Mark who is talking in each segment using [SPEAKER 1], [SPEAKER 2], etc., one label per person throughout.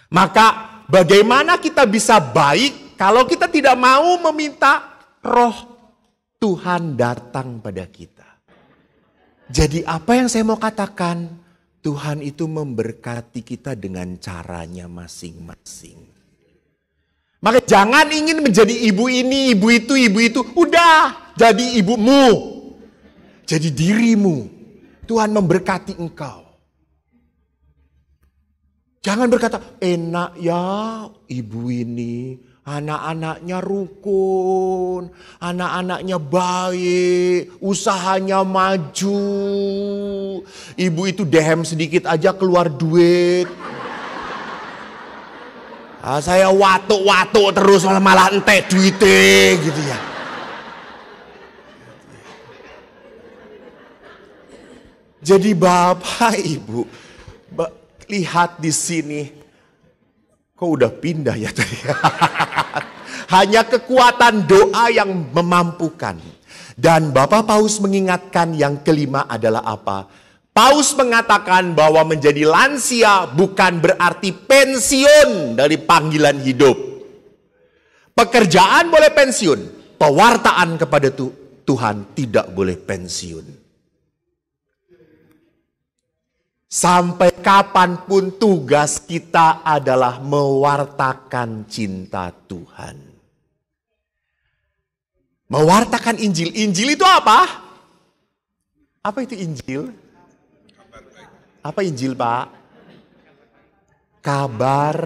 [SPEAKER 1] Maka bagaimana kita bisa baik kalau kita tidak mau meminta roh Tuhan datang pada kita? Jadi apa yang saya mau katakan? Tuhan itu memberkati kita dengan caranya masing-masing. Maka jangan ingin menjadi ibu ini, ibu itu. Udah, jadi ibumu. Jadi dirimu. Tuhan memberkati engkau. Jangan berkata, enak ya ibu ini. Anak-anaknya rukun, anak-anaknya baik, usahanya maju. Ibu itu dehem sedikit aja keluar duit. Saya watuk-watuk terus malah entek duitnya gitu ya. Jadi Bapak Ibu, lihat di sini. Kok udah pindah ya tadi? Hanya kekuatan doa yang memampukan. Dan Bapak Paus mengingatkan yang kelima adalah apa? Paus mengatakan bahwa menjadi lansia bukan berarti pensiun dari panggilan hidup. Pekerjaan boleh pensiun, pewartaan kepada Tuhan tidak boleh pensiun. Sampai kapanpun tugas kita adalah mewartakan cinta Tuhan. Mewartakan Injil. Injil itu apa? Apa itu Injil? Apa Injil, Pak? Kabar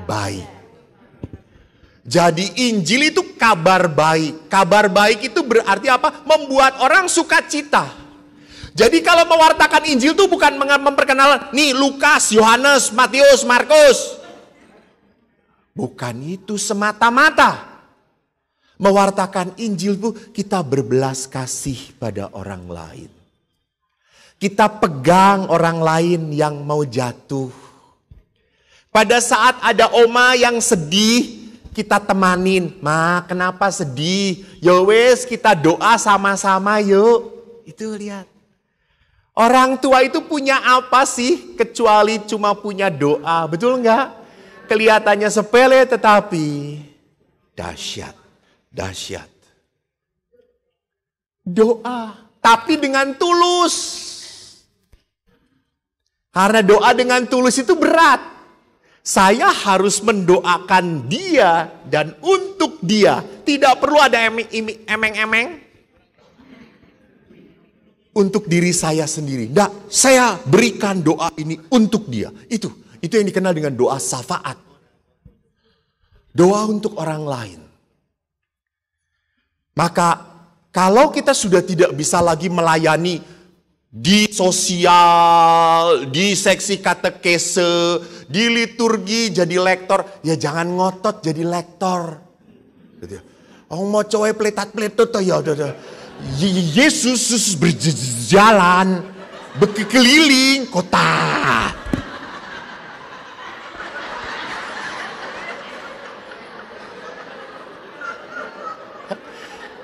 [SPEAKER 1] baik. Jadi Injil itu kabar baik. Kabar baik itu berarti apa? Membuat orang sukacita. Jadi kalau mewartakan Injil itu bukan memperkenalkan, nih Lukas, Yohanes, Matius, Markus. Bukan itu semata-mata. Mewartakan Injil itu kita berbelas kasih pada orang lain. Kita pegang orang lain yang mau jatuh. Pada saat ada oma yang sedih, kita temanin. Ma, kenapa sedih? Ya wes, kita doa sama-sama yuk. Itu lihat. Orang tua itu punya apa sih kecuali cuma punya doa, betul enggak? Kelihatannya sepele tetapi dahsyat, dahsyat. Doa, tapi dengan tulus. Karena doa dengan tulus itu berat. Saya harus mendoakan dia dan untuk dia. Tidak perlu ada emeng-emeng. Untuk diri saya sendiri. Nah, saya berikan doa ini untuk dia. Itu yang dikenal dengan doa syafaat. Doa untuk orang lain. Maka kalau kita sudah tidak bisa lagi melayani di sosial, di seksi katekese, di liturgi jadi lektor, ya jangan ngotot jadi lektor. Oh mau cowe pletat-pletut ya udah. Yesus berjalan berkeliling kota.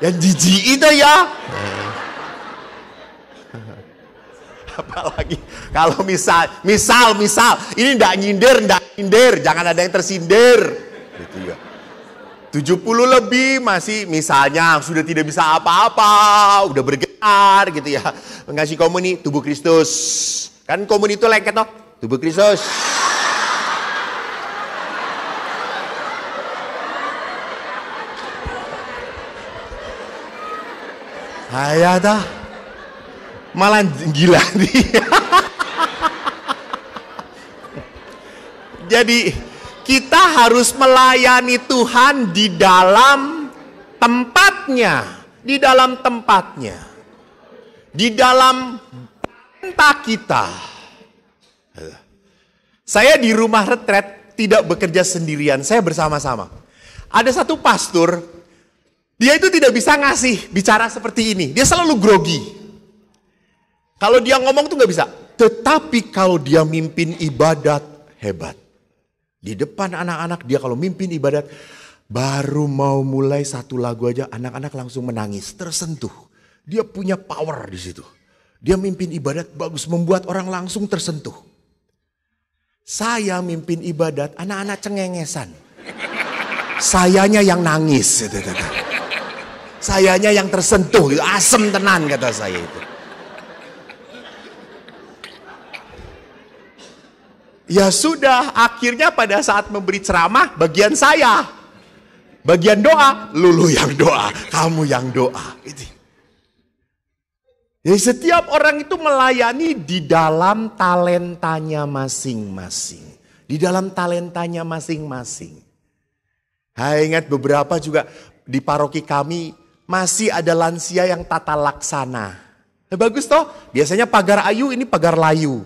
[SPEAKER 1] Yang jijik itu ya. Apalagi kalau misal ini ndak nyindir, jangan ada yang tersindir. Gitu ya. 70 lebih masih misalnya sudah tidak bisa apa-apa, udah bergetar gitu ya. Mengasih komuni tubuh Kristus. Kan komuni itu lengket toh, tubuh Kristus. Ayah dah. Malah gila dia. Jadi kita harus melayani Tuhan di dalam tempatnya. Di dalam tempatnya. Di dalam perintah kita. Saya di rumah retret tidak bekerja sendirian. Saya bersama-sama. Ada satu pastor. Dia itu tidak bisa bicara seperti ini. Dia selalu grogi. Kalau dia ngomong tuh gak bisa. Tetapi kalau dia mimpin ibadat, hebat. Di depan anak-anak dia kalau mimpin ibadat, baru mau mulai satu lagu aja anak-anak langsung menangis, tersentuh. Dia punya power di situ. Dia mimpin ibadat bagus, membuat orang langsung tersentuh. Saya mimpin ibadat, anak-anak cengengesan. Sayanya yang nangis. Sayanya yang tersentuh, asem tenan kata saya itu. Ya sudah, akhirnya pada saat memberi ceramah, bagian saya. Bagian doa, lulu yang doa, kamu yang doa. Jadi setiap orang itu melayani di dalam talentanya masing-masing. Di dalam talentanya masing-masing. Ingat beberapa juga di paroki kami masih ada lansia yang tata laksana. Bagus toh, biasanya pagar ayu, ini pagar layu.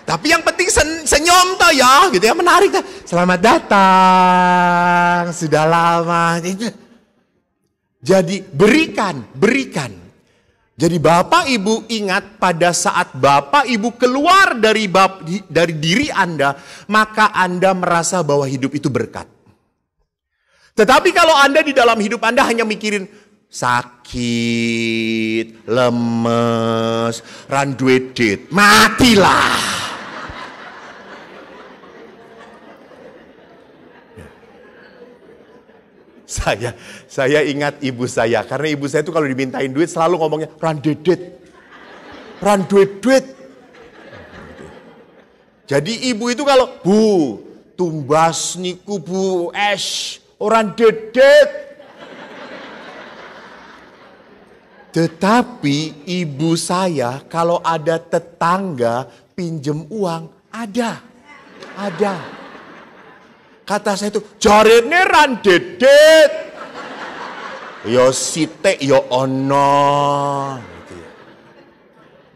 [SPEAKER 1] Tapi yang penting senyum toh ya, gitu ya, menarik toh. Selamat datang, sudah lama. Jadi berikan. Jadi Bapak Ibu ingat pada saat Bapak Ibu keluar dari diri Anda, maka Anda merasa bahwa hidup itu berkat. Tetapi kalau Anda di dalam hidup Anda hanya mikirin sakit, lemes, randuedit, matilah. Saya ingat ibu saya, karena ibu saya itu kalau dimintain duit selalu ngomongnya randuedit. Jadi ibu itu kalau, Bu, tumbas niku Bu, orang dedet. Tetapi ibu saya kalau ada tetangga pinjem uang, ada. Kata saya itu, jarene ran dedet. Yo site, yo ono.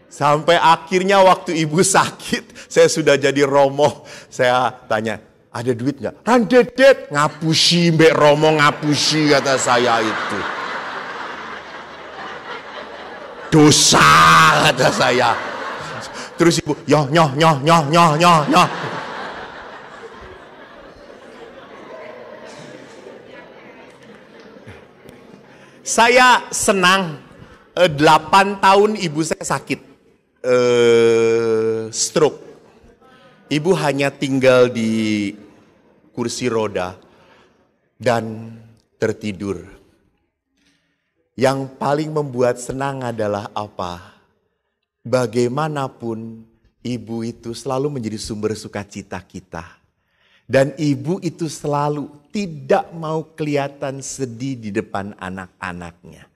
[SPEAKER 1] Sampai akhirnya waktu ibu sakit, saya sudah jadi romo. Saya tanya, ada duit gak? Ran dedet. Ngapusi, mbak romo ngapusi, kata saya itu. Dosa, kata saya. Terus ibu, nyoh. Saya senang 8 tahun ibu saya sakit stroke. Ibu hanya tinggal di kursi roda dan tertidur. Yang paling membuat senang adalah apa? Bagaimanapun ibu itu selalu menjadi sumber sukacita kita. Dan ibu itu selalu tidak mau kelihatan sedih di depan anak-anaknya.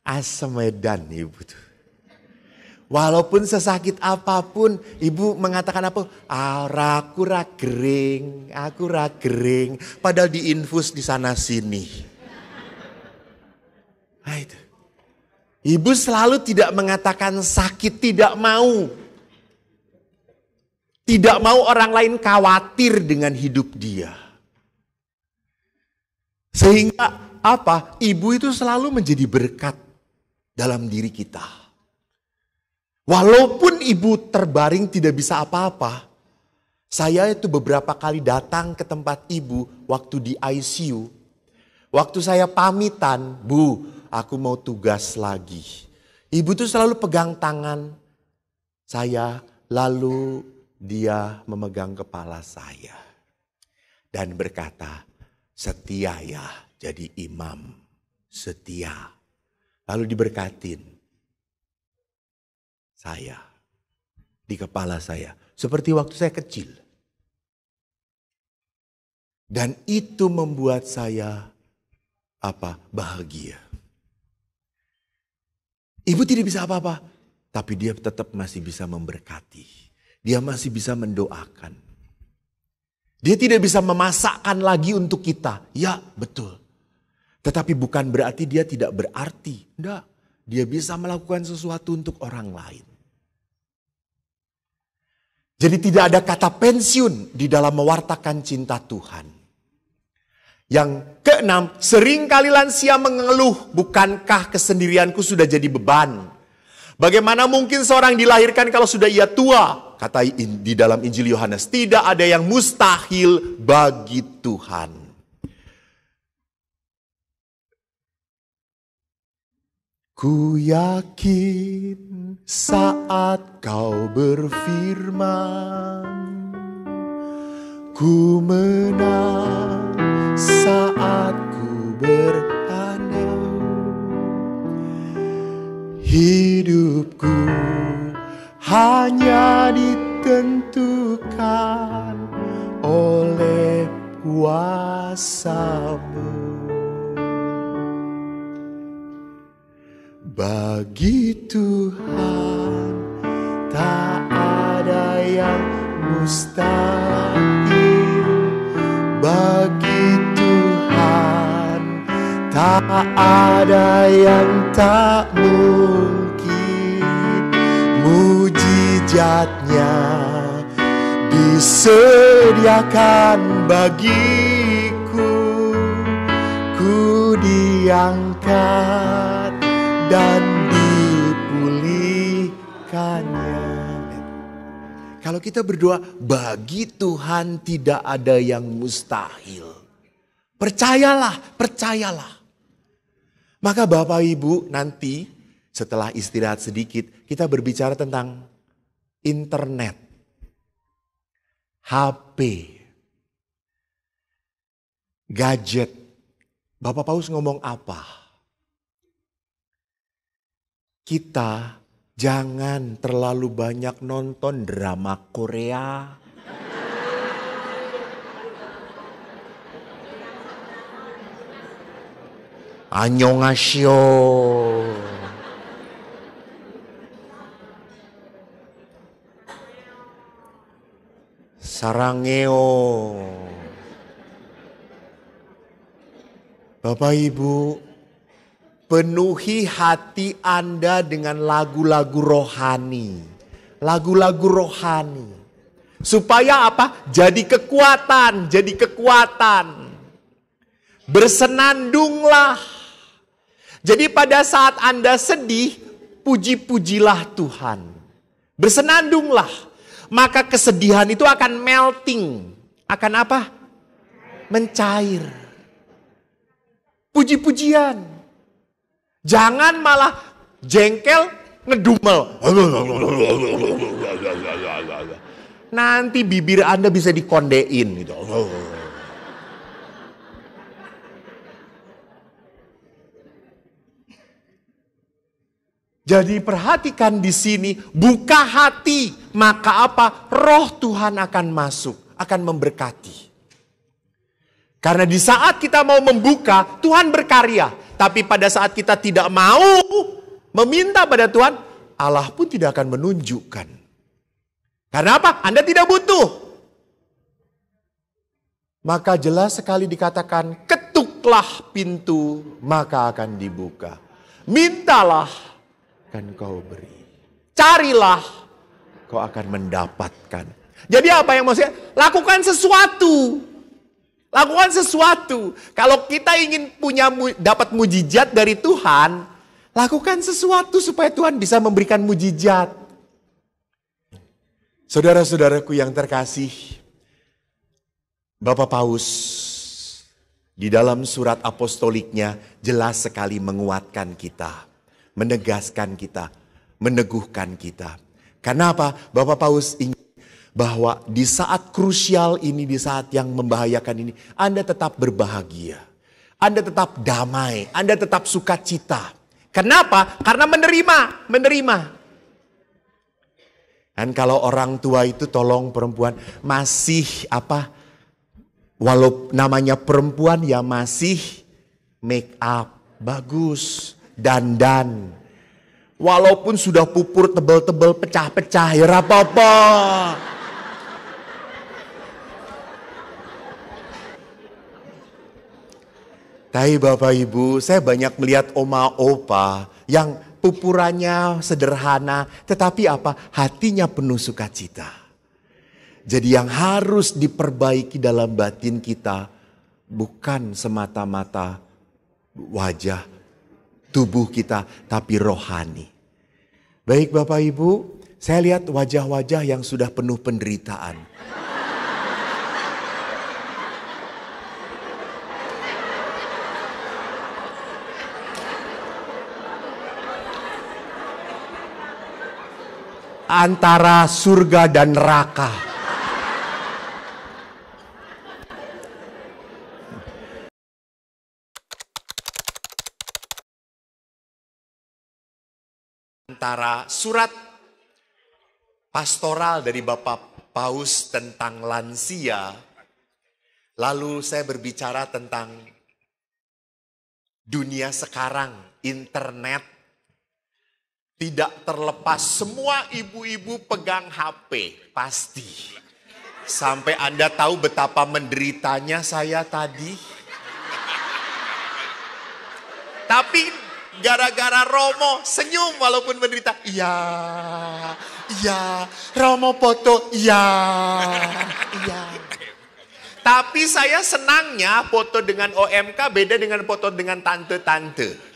[SPEAKER 1] Asemedan ibu tuh. Walaupun sesakit apapun, ibu mengatakan apa? Aku ra gering. Padahal diinfus di sana sini. Nah, itu. Ibu selalu tidak mengatakan sakit, tidak mau. Tidak mau orang lain khawatir dengan hidup dia. Sehingga apa? Ibu itu selalu menjadi berkat dalam diri kita. Walaupun ibu terbaring tidak bisa apa-apa. Saya itu beberapa kali datang ke tempat ibu waktu di ICU. Waktu saya pamitan, Bu, aku mau tugas lagi. Ibu tuh selalu pegang tangan saya, lalu dia memegang kepala saya dan berkata, setia ya jadi imam, setia. Lalu diberkatin saya di kepala saya seperti waktu saya kecil. Dan itu membuat saya bahagia. Ibu tidak bisa apa-apa, tapi dia tetap masih bisa memberkati. Dia masih bisa mendoakan. Dia tidak bisa memasakkan lagi untuk kita. Ya, betul. Tetapi bukan berarti dia tidak berarti. Enggak. Dia bisa melakukan sesuatu untuk orang lain. Jadi tidak ada kata pensiun di dalam mewartakan cinta Tuhan. Yang keenam, seringkali lansia mengeluh, bukankah kesendirianku sudah jadi beban? Bagaimana mungkin seorang dilahirkan kalau sudah ia tua? Kata di dalam Injil Yohanes, tidak ada yang mustahil bagi Tuhan. Ku yakin saat kau berfirman. Ku menang saat ku bertandang. Hidupku hanya ditentukan oleh kuasa-Mu. Bagi Tuhan tak ada yang mustahil. Bagi Tuhan tak ada yang tak mungkin. Mujizatnya disediakan bagiku. Ku diangkat dan dipulihkannya. Kalau kita berdoa, bagi Tuhan tidak ada yang mustahil. Percayalah, percayalah. Maka Bapak Ibu nanti setelah istirahat sedikit, kita berbicara tentang internet, HP, gadget. Bapak Paus ngomong apa? Kita jangan terlalu banyak nonton drama Korea. Annyeonghaseyo. Sarangeo. Bapak Ibu, penuhi hati Anda dengan lagu-lagu rohani. Lagu-lagu rohani. Supaya apa? Jadi kekuatan, jadi kekuatan. Bersenandunglah. Jadi pada saat Anda sedih, puji-pujilah Tuhan. Bersenandunglah. Maka kesedihan itu akan melting. Akan apa? Mencair. Puji-pujian. Jangan malah jengkel, ngedumel. Nanti bibir Anda bisa dikondein gitu. Jadi perhatikan di sini, buka hati, maka apa? Roh Tuhan akan masuk, akan memberkati. Karena di saat kita mau membuka, Tuhan berkarya. Tapi pada saat kita tidak mau meminta pada Tuhan, Allah pun tidak akan menunjukkan. Karena apa? Anda tidak butuh. Maka jelas sekali dikatakan, ketuklah pintu, maka akan dibuka. Mintalah, akan kau beri. Carilah, kau akan mendapatkan. Jadi apa yang maksudnya? Lakukan sesuatu. Lakukan sesuatu. Kalau kita ingin dapat mujizat dari Tuhan, lakukan sesuatu supaya Tuhan bisa memberikan mujizat. Saudara-saudaraku yang terkasih, Bapak Paus di dalam surat apostoliknya jelas sekali menguatkan kita, menegaskan kita, meneguhkan kita. Karena apa? Bapak Paus ingin bahwa di saat krusial ini, di saat yang membahayakan ini, Anda tetap berbahagia. Anda tetap damai, Anda tetap sukacita. Kenapa? Karena menerima. Dan kalau orang tua itu tolong perempuan masih apa? Walau namanya perempuan ya masih make up, bagus, dandan. Walaupun sudah pupur tebel-tebel pecah-pecah ya apa-apa. Tapi Bapak Ibu, saya banyak melihat oma opa yang pupurannya sederhana, tetapi apa? Hatinya penuh sukacita. Jadi yang harus diperbaiki dalam batin kita bukan semata-mata wajah, tubuh kita, tapi rohani. Baik Bapak Ibu, saya lihat wajah-wajah yang sudah penuh penderitaan. antara surga dan neraka. Antara surat pastoral dari Bapak Paus tentang lansia, lalu saya berbicara tentang dunia sekarang, internet. Tidak terlepas, semua ibu-ibu pegang HP, pasti. Sampai Anda tahu betapa menderitanya saya tadi. Tapi gara-gara Romo senyum walaupun menderita. Iya, Romo foto, iya. Tapi saya senangnya foto dengan OMK beda dengan foto dengan tante-tante.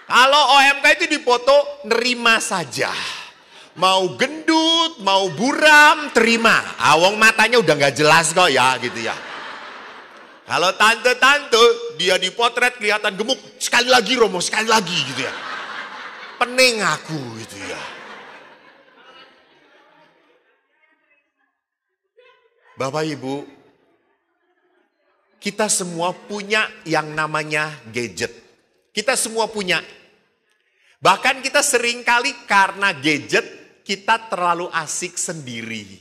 [SPEAKER 1] Kalau OMK itu dipoto, nerima saja. Mau gendut, mau buram, terima. Awong matanya udah gak jelas kok ya, gitu ya. Kalau tante-tante, dia dipotret kelihatan gemuk. Sekali lagi Romo, sekali lagi gitu ya. Pening aku gitu ya. Bapak Ibu, kita semua punya yang namanya gadget. Kita semua punya. Bahkan kita seringkali karena gadget, kita terlalu asik sendiri.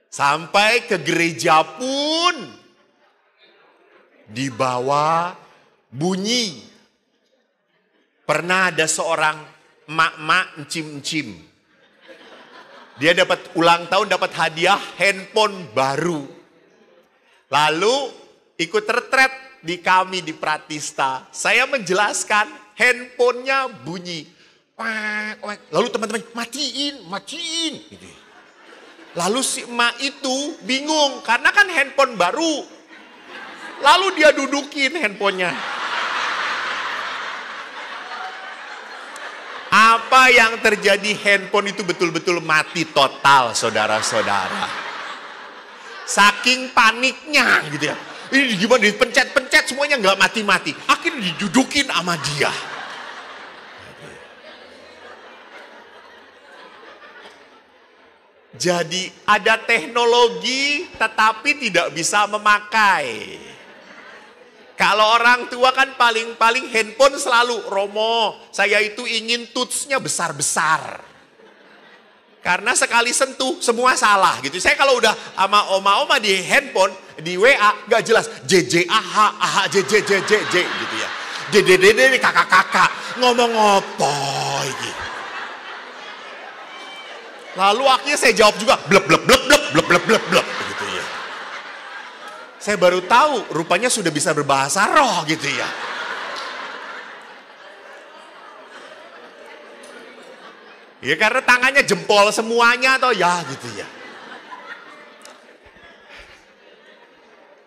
[SPEAKER 1] Sampai ke gereja pun dibawa bunyi. Pernah ada seorang emak-emak encim-encim. Dia dapat ulang tahun, dapat hadiah handphone baru. Lalu ikut retret di kami di Pratista. Saya menjelaskan. Handphonenya bunyi. Lalu teman-teman matiin. Gitu. Lalu si emak itu bingung. Karena kan handphone baru. Lalu dia dudukin handphonenya. Apa yang terjadi, handphone itu betul-betul mati total, saudara-saudara. Saking paniknya gitu ya. Ini gimana dipencet-pencet semuanya nggak mati-mati. Akhirnya didudukin sama dia. Jadi ada teknologi tetapi tidak bisa memakai. Kalau orang tua kan paling-paling handphone selalu, Romo, saya itu ingin touch-nya besar-besar. Karena sekali sentuh semua salah gitu. Saya kalau udah sama oma-oma di handphone, di WA gak jelas. JJAH, JJJJJ gitu ya. DDDD kakak-kakak ngomong apa ini. Lalu akhirnya saya jawab juga blep gitu ya. Saya baru tahu rupanya sudah bisa berbahasa roh gitu ya. Ya karena tangannya jempol semuanya atau ya gitu ya.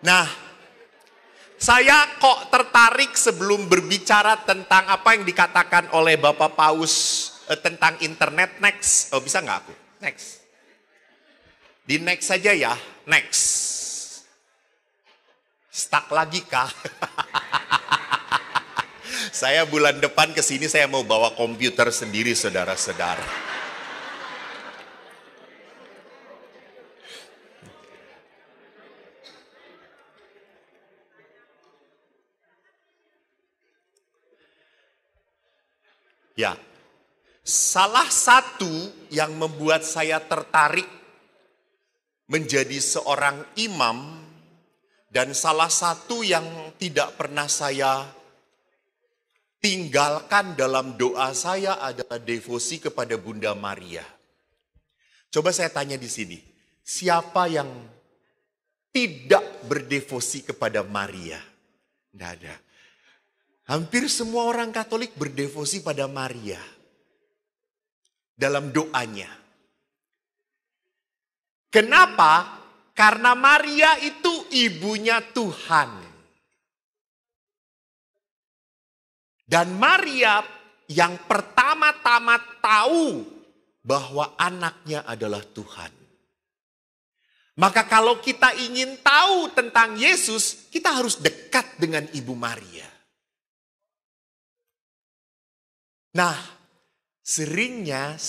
[SPEAKER 1] Nah, saya kok tertarik sebelum berbicara tentang apa yang dikatakan oleh Bapak Paus tentang internet. Next, bisa nggak aku? Next. Di next saja ya, next. Stuck lagi kah? Saya bulan depan ke sini saya mau bawa komputer sendiri, saudara-saudara. Ya, salah satu yang membuat saya tertarik menjadi seorang imam dan salah satu yang tidak pernah saya tinggalkan dalam doa saya adalah devosi kepada Bunda Maria. Coba saya tanya di sini, siapa yang tidak berdevosi kepada Maria? Tidak ada. Hampir semua orang Katolik berdevosi pada Maria dalam doanya. Kenapa? Karena Maria itu ibunya Tuhan. Dan Maria yang pertama-tama tahu bahwa anaknya adalah Tuhan. Maka kalau kita ingin tahu tentang Yesus, kita harus dekat dengan Ibu Maria. Nah, seringnya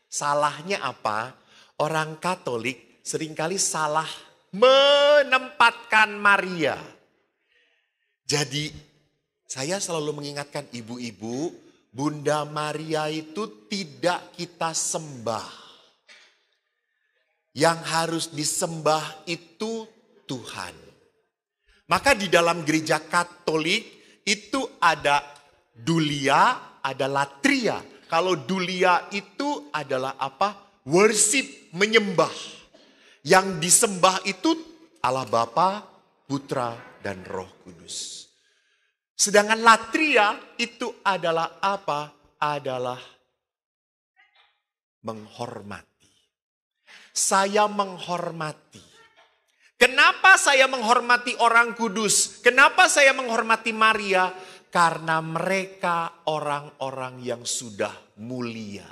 [SPEAKER 1] salahnya apa? Orang Katolik seringkali salah menempatkan Maria. Jadi saya selalu mengingatkan ibu-ibu, Bunda Maria itu tidak kita sembah. Yang harus disembah itu Tuhan. Maka di dalam gereja Katolik itu ada dulia, ada latria. Kalau dulia itu adalah apa? Worship, menyembah. Yang disembah itu Allah Bapa, Putra, dan Roh Kudus. Sedangkan latria itu adalah apa? Adalah menghormati. Saya menghormati. Kenapa saya menghormati orang kudus? Kenapa saya menghormati Maria? Karena mereka orang-orang yang sudah mulia.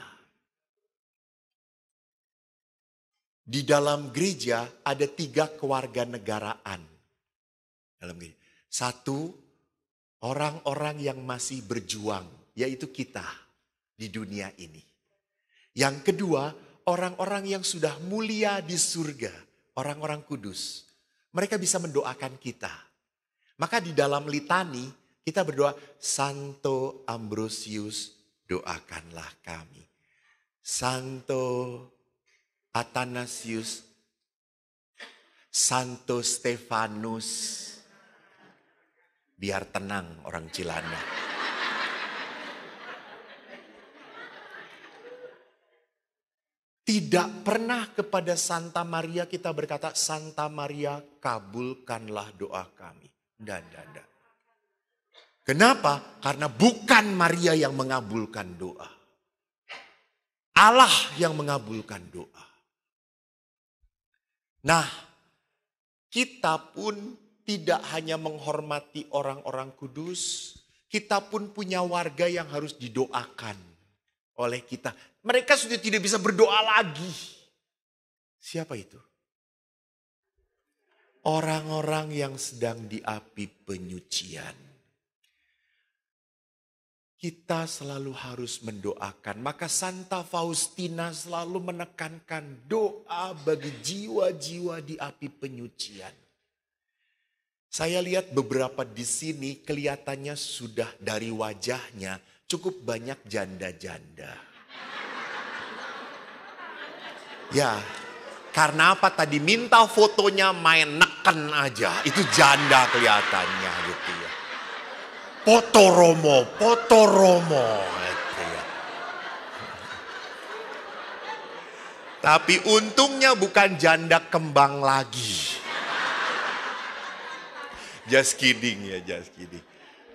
[SPEAKER 1] Di dalam gereja ada 3 kewarganegaraan. Dalam gereja. 1, orang-orang yang masih berjuang, yaitu kita di dunia ini. Yang kedua, orang-orang yang sudah mulia di surga, orang-orang kudus. Mereka bisa mendoakan kita. Maka di dalam litani kita berdoa, Santo Ambrosius doakanlah kami. Santo Athanasius, Santo Stefanus, biar tenang orang Cilanda. Tidak pernah kepada Santa Maria kita berkata, Santa Maria kabulkanlah doa kami. Tidak. Kenapa? Karena bukan Maria yang mengabulkan doa. Allah yang mengabulkan doa. Nah, kita pun tidak hanya menghormati orang-orang kudus, kita pun punya warga yang harus didoakan oleh kita. Mereka sudah tidak bisa berdoa lagi. Siapa itu? Orang-orang yang sedang di api penyucian. Kita selalu harus mendoakan. Maka Santa Faustina selalu menekankan doa bagi jiwa-jiwa di api penyucian. Saya lihat beberapa di sini kelihatannya sudah dari wajahnya cukup banyak janda-janda. Ya, karena apa tadi minta fotonya main neken aja. Itu janda kelihatannya gitu ya. Foto Romo gitu ya. Tapi untungnya bukan janda kembang lagi. Just kidding ya, just kidding.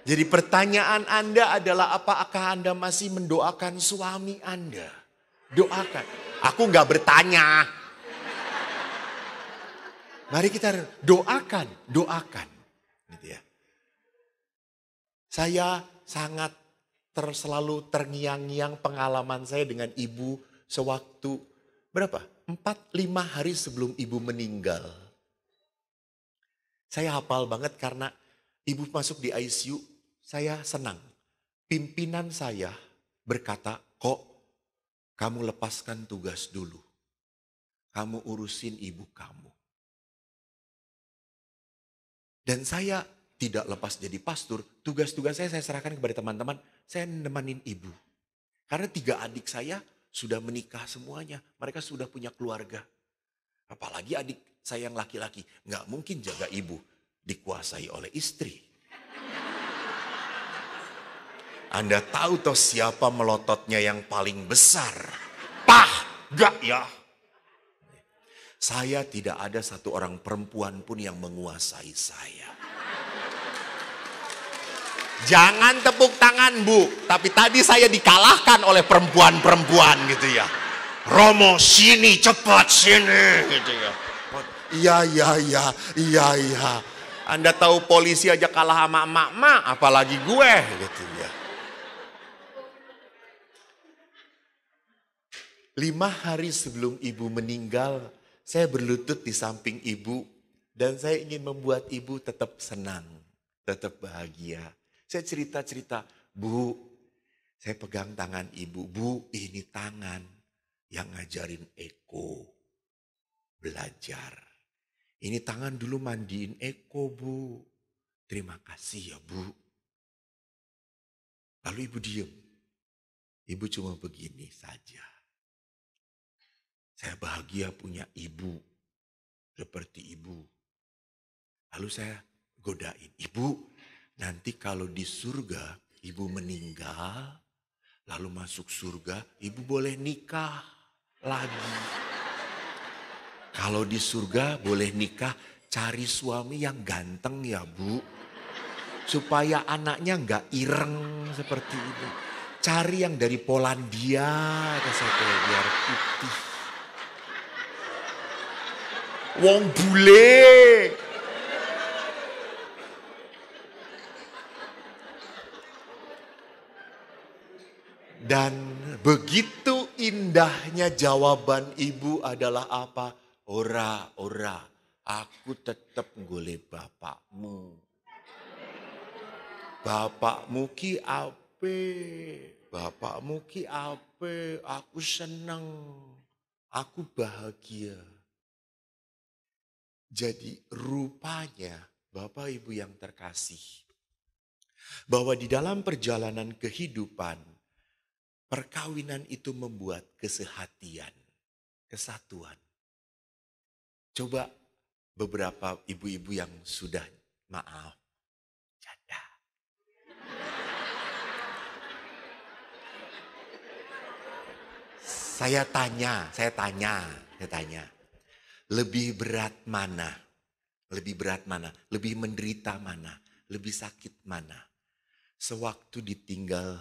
[SPEAKER 1] Jadi pertanyaan Anda adalah apakah Anda masih mendoakan suami Anda? Doakan. Aku nggak bertanya. Mari kita doakan. Gitu ya. Saya sangat selalu terngiang-ngiang pengalaman saya dengan ibu sewaktu berapa? 4-5 hari sebelum ibu meninggal. Saya hafal banget karena ibu masuk di ICU, saya senang. Pimpinan saya berkata, kok kamu lepaskan tugas dulu. Kamu urusin ibu kamu. Dan saya tidak lepas jadi pastor. Tugas-tugas saya serahkan kepada teman-teman. Saya nemenin ibu. Karena 3 adik saya sudah menikah semuanya. Mereka sudah punya keluarga. Apalagi adik saya yang laki-laki. Nggak mungkin jaga ibu. Dikuasai oleh istri. Anda tahu toh siapa melototnya yang paling besar? Pah, gak ya? Saya tidak ada satu orang perempuan pun yang menguasai saya. Jangan tepuk tangan Bu, tapi tadi saya dikalahkan oleh perempuan-perempuan gitu ya. Romo sini, cepat sini gitu ya. Iya. Anda tahu polisi aja kalah sama emak-emak, apalagi gue gitu ya. 5 hari sebelum ibu meninggal, saya berlutut di samping ibu. Dan saya ingin membuat ibu tetap senang, tetap bahagia. Saya cerita-cerita, Bu, Saya pegang tangan ibu, Bu, ini tangan yang ngajarin Eko belajar. Ini tangan dulu mandiin Eko, Bu. Terima kasih ya, Bu. Lalu ibu diem. Ibu cuma begini saja. Saya bahagia punya ibu seperti ibu. Lalu saya godain, Ibu, nanti kalau di surga ibu meninggal, lalu masuk surga, ibu boleh nikah lagi. Kalau di surga boleh nikah, cari suami yang ganteng ya, Bu. Supaya anaknya nggak ireng seperti ini. Cari yang dari Polandia, biar putih. Wong bule. Dan begitu indahnya jawaban ibu adalah apa? Ora, aku tetap golek bapakmu. Bapakmu ki ape, aku seneng, aku bahagia. Jadi rupanya Bapak Ibu yang terkasih, bahwa di dalam perjalanan kehidupan, perkawinan itu membuat kesehatian, kesatuan. Coba beberapa ibu-ibu yang sudah maaf, janda. Saya tanya. Lebih berat mana? Lebih menderita mana? Lebih sakit mana? Sewaktu ditinggal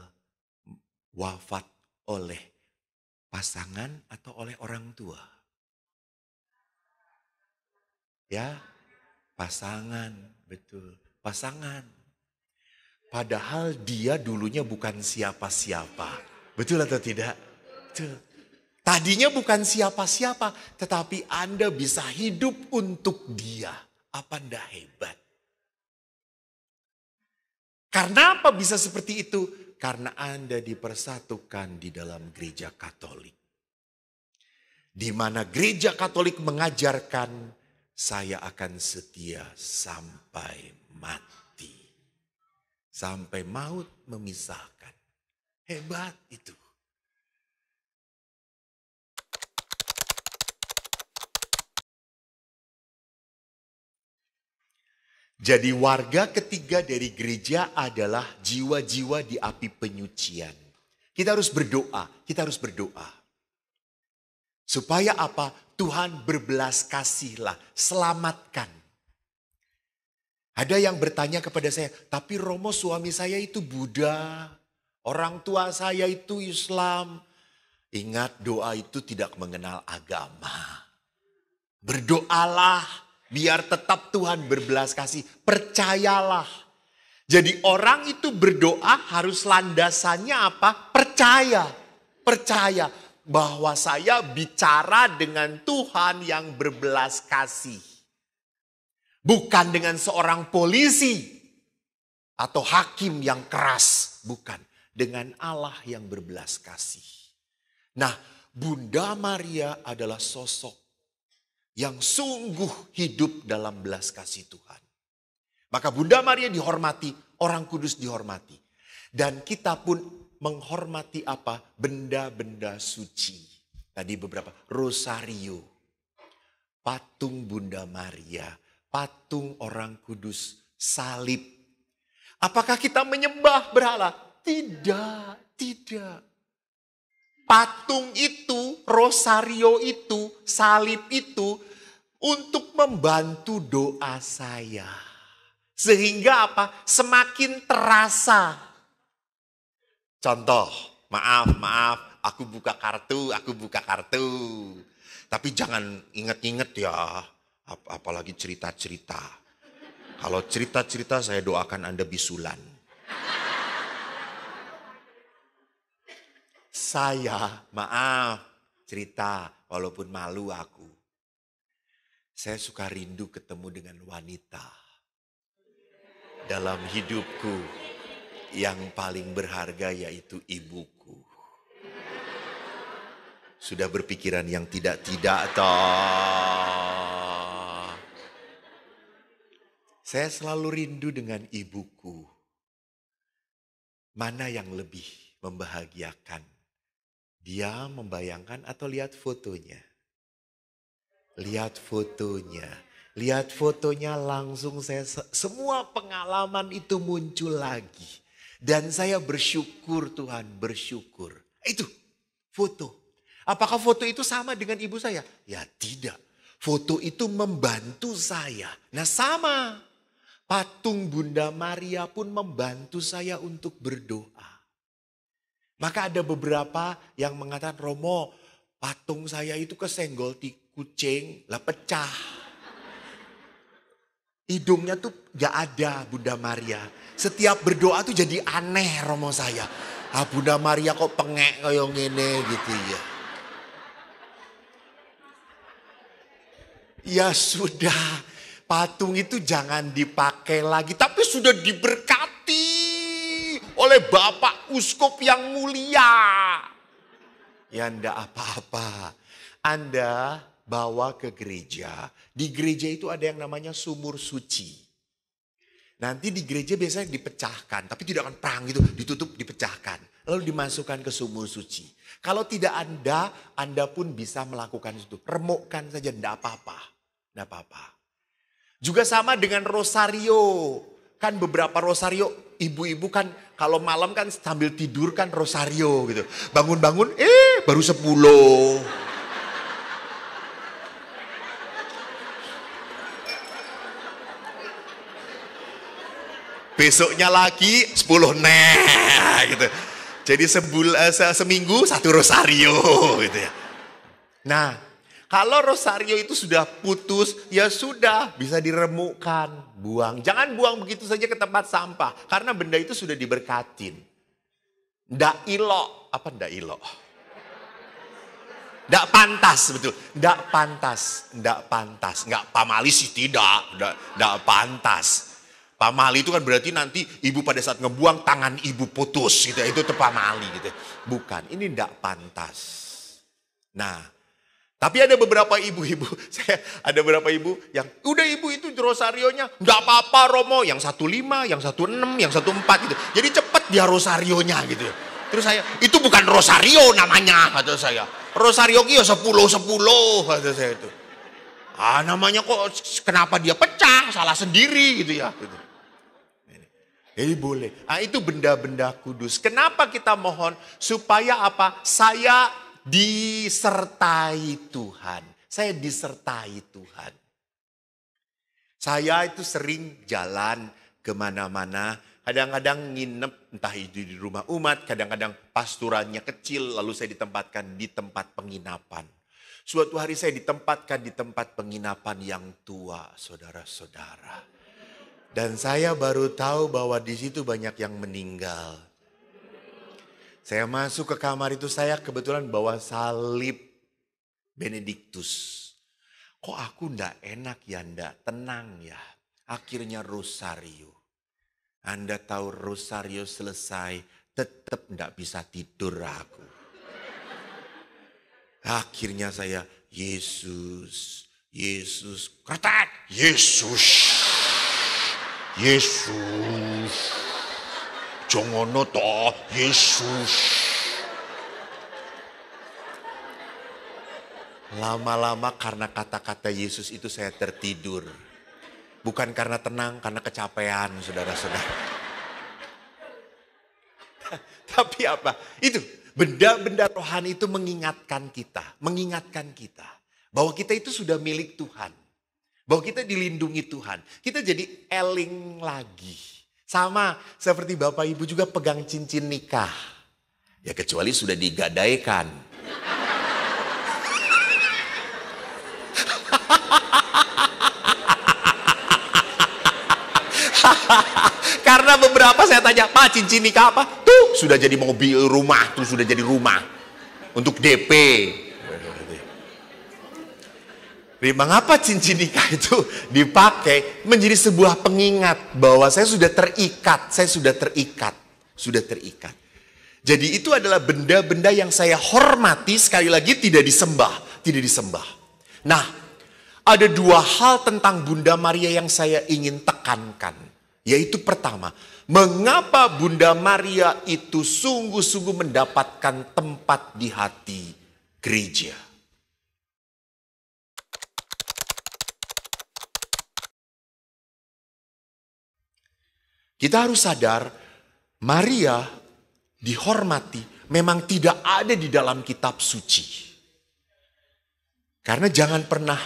[SPEAKER 1] wafat oleh pasangan atau oleh orang tua? Ya, pasangan, betul. Pasangan. Padahal dia dulunya bukan siapa-siapa. Betul atau tidak? Betul. Tadinya bukan siapa-siapa, tetapi Anda bisa hidup untuk dia. Apa Anda hebat? Karena apa bisa seperti itu? Karena Anda dipersatukan di dalam gereja Katolik. Di mana gereja Katolik mengajarkan, saya akan setia sampai mati. Sampai maut memisahkan. Hebat itu. Jadi warga ketiga dari gereja adalah jiwa-jiwa di api penyucian. Kita harus berdoa. Supaya apa? Tuhan berbelas kasihlah, selamatkan. Ada yang bertanya kepada saya, tapi Romo suami saya itu Buddha, orang tua saya itu Islam. Ingat, doa itu tidak mengenal agama. Berdoalah. Biar tetap Tuhan berbelas kasih. Percayalah. Jadi orang itu berdoa harus landasannya apa? Percaya. Percaya bahwa saya bicara dengan Tuhan yang berbelas kasih. Bukan dengan seorang polisi atau hakim yang keras. Bukan. Dengan Allah yang berbelas kasih. Nah, Bunda Maria adalah sosok yang sungguh hidup dalam belas kasih Tuhan. Maka Bunda Maria dihormati, orang kudus dihormati. Dan kita pun menghormati apa? Benda-benda suci. Tadi beberapa, rosario, patung Bunda Maria, patung orang kudus, salib. Apakah kita menyembah berhala? Tidak. Patung itu, rosario itu, salib itu untuk membantu doa saya. Sehingga apa? Semakin terasa. Contoh, maaf, aku buka kartu. Tapi jangan inget-inget ya, apalagi cerita-cerita. Kalau cerita-cerita saya doakan Anda bisulan. Saya, cerita walaupun malu aku. Saya suka rindu ketemu dengan wanita dalam hidupku Yang paling berharga yaitu ibuku. Sudah berpikiran yang tidak-tidak toh. Saya selalu rindu dengan ibuku. Mana yang lebih membahagiakan? Dia membayangkan atau lihat fotonya? Lihat fotonya. Lihat fotonya langsung semua pengalaman itu muncul lagi. Dan saya bersyukur Tuhan, bersyukur. Itu foto. Apakah foto itu sama dengan ibu saya? Ya tidak. Foto itu membantu saya. Nah sama. Patung Bunda Maria pun membantu saya untuk berdoa. Maka ada beberapa yang mengatakan, Romo, patung saya itu kesenggol kucing, lah pecah. Hidungnya tuh gak ada Bunda Maria. Setiap berdoa tuh jadi aneh Romo saya. Bunda Maria kok pengek kayak gini gitu ya. Ya sudah, patung itu jangan dipakai lagi. Tapi sudah diberkati oleh Bapak Uskup yang mulia. Ya enggak apa-apa. Anda bawa ke gereja. Di gereja itu ada yang namanya sumur suci. Nanti di gereja biasanya dipecahkan. Tapi tidak akan perang gitu. Ditutup, dipecahkan. Lalu dimasukkan ke sumur suci. Kalau tidak Anda pun bisa melakukan itu. Remukkan saja, enggak apa-apa. Enggak apa-apa. Juga sama dengan rosario. Kan beberapa rosario, ibu-ibu kan kalau malam kan sambil tidur kan rosario gitu. Bangun-bangun, baru 10. Besoknya lagi 10 gitu. Jadi seminggu 1 rosario gitu ya. Nah, kalau rosario itu sudah putus, ya sudah bisa diremukkan, buang. Jangan buang begitu saja ke tempat sampah, karena benda itu sudah diberkatin. Ndak ilok, apa ndak ilok? Ndak pantas, betul. Ndak pantas, ndak pantas. Nggak pamali sih tidak, ndak pantas. Pamali itu kan berarti nanti ibu pada saat ngebuang tangan ibu putus gitu, itu pamali gitu. Bukan, ini ndak pantas. Nah, tapi ada beberapa ibu-ibu, ada beberapa ibu yang udah ibu itu rosarionya nggak apa-apa Romo, yang 15, yang 16, yang 14 gitu. Jadi cepet dia rosarionya gitu. Terus saya, itu bukan rosario namanya kata saya. Rosario itu 10 kata saya itu. Namanya kok kenapa dia pecah, salah sendiri gitu ya. Gitu. Jadi boleh. Itu benda-benda kudus. Kenapa kita mohon? Supaya apa? Saya disertai Tuhan. Saya disertai Tuhan. Saya itu sering jalan kemana-mana. Kadang-kadang nginep entah itu di rumah umat. Kadang-kadang pasturannya kecil. Lalu saya ditempatkan di tempat penginapan. Suatu hari saya ditempatkan di tempat penginapan yang tua, saudara-saudara. Dan saya baru tahu bahwa di situ banyak yang meninggal. Saya masuk ke kamar itu, saya kebetulan bawa salib Benediktus. Kok aku ndak enak ya, ndak tenang ya. Akhirnya rosario. Anda tahu rosario selesai, tetap ndak bisa tidur aku. Akhirnya saya, Yesus, Yesus, kretek, Yesus. Yesus, jangan toh Yesus. Lama-lama karena kata-kata Yesus itu saya tertidur. Bukan karena tenang, karena kecapean saudara-saudara. Tapi apa? Itu benda-benda rohani itu mengingatkan kita bahwa kita itu sudah milik Tuhan. Bahwa kita dilindungi Tuhan. Kita jadi eling lagi. Sama seperti Bapak Ibu juga pegang cincin nikah. Ya kecuali sudah digadaikan. Karena beberapa saya tanya, Pak cincin nikah apa? Tuh sudah jadi mobil rumah, tuh sudah jadi rumah. Untuk DP. Mengapa cincin nikah itu dipakai menjadi sebuah pengingat bahwa saya sudah terikat, Sudah terikat. Jadi itu adalah benda-benda yang saya hormati, sekali lagi tidak disembah. Tidak disembah. Nah, ada dua hal tentang Bunda Maria yang saya ingin tekankan. Yaitu pertama, mengapa Bunda Maria itu sungguh-sungguh mendapatkan tempat di hati gereja. Kita harus sadar, Maria dihormati memang tidak ada di dalam kitab suci. Karena jangan pernah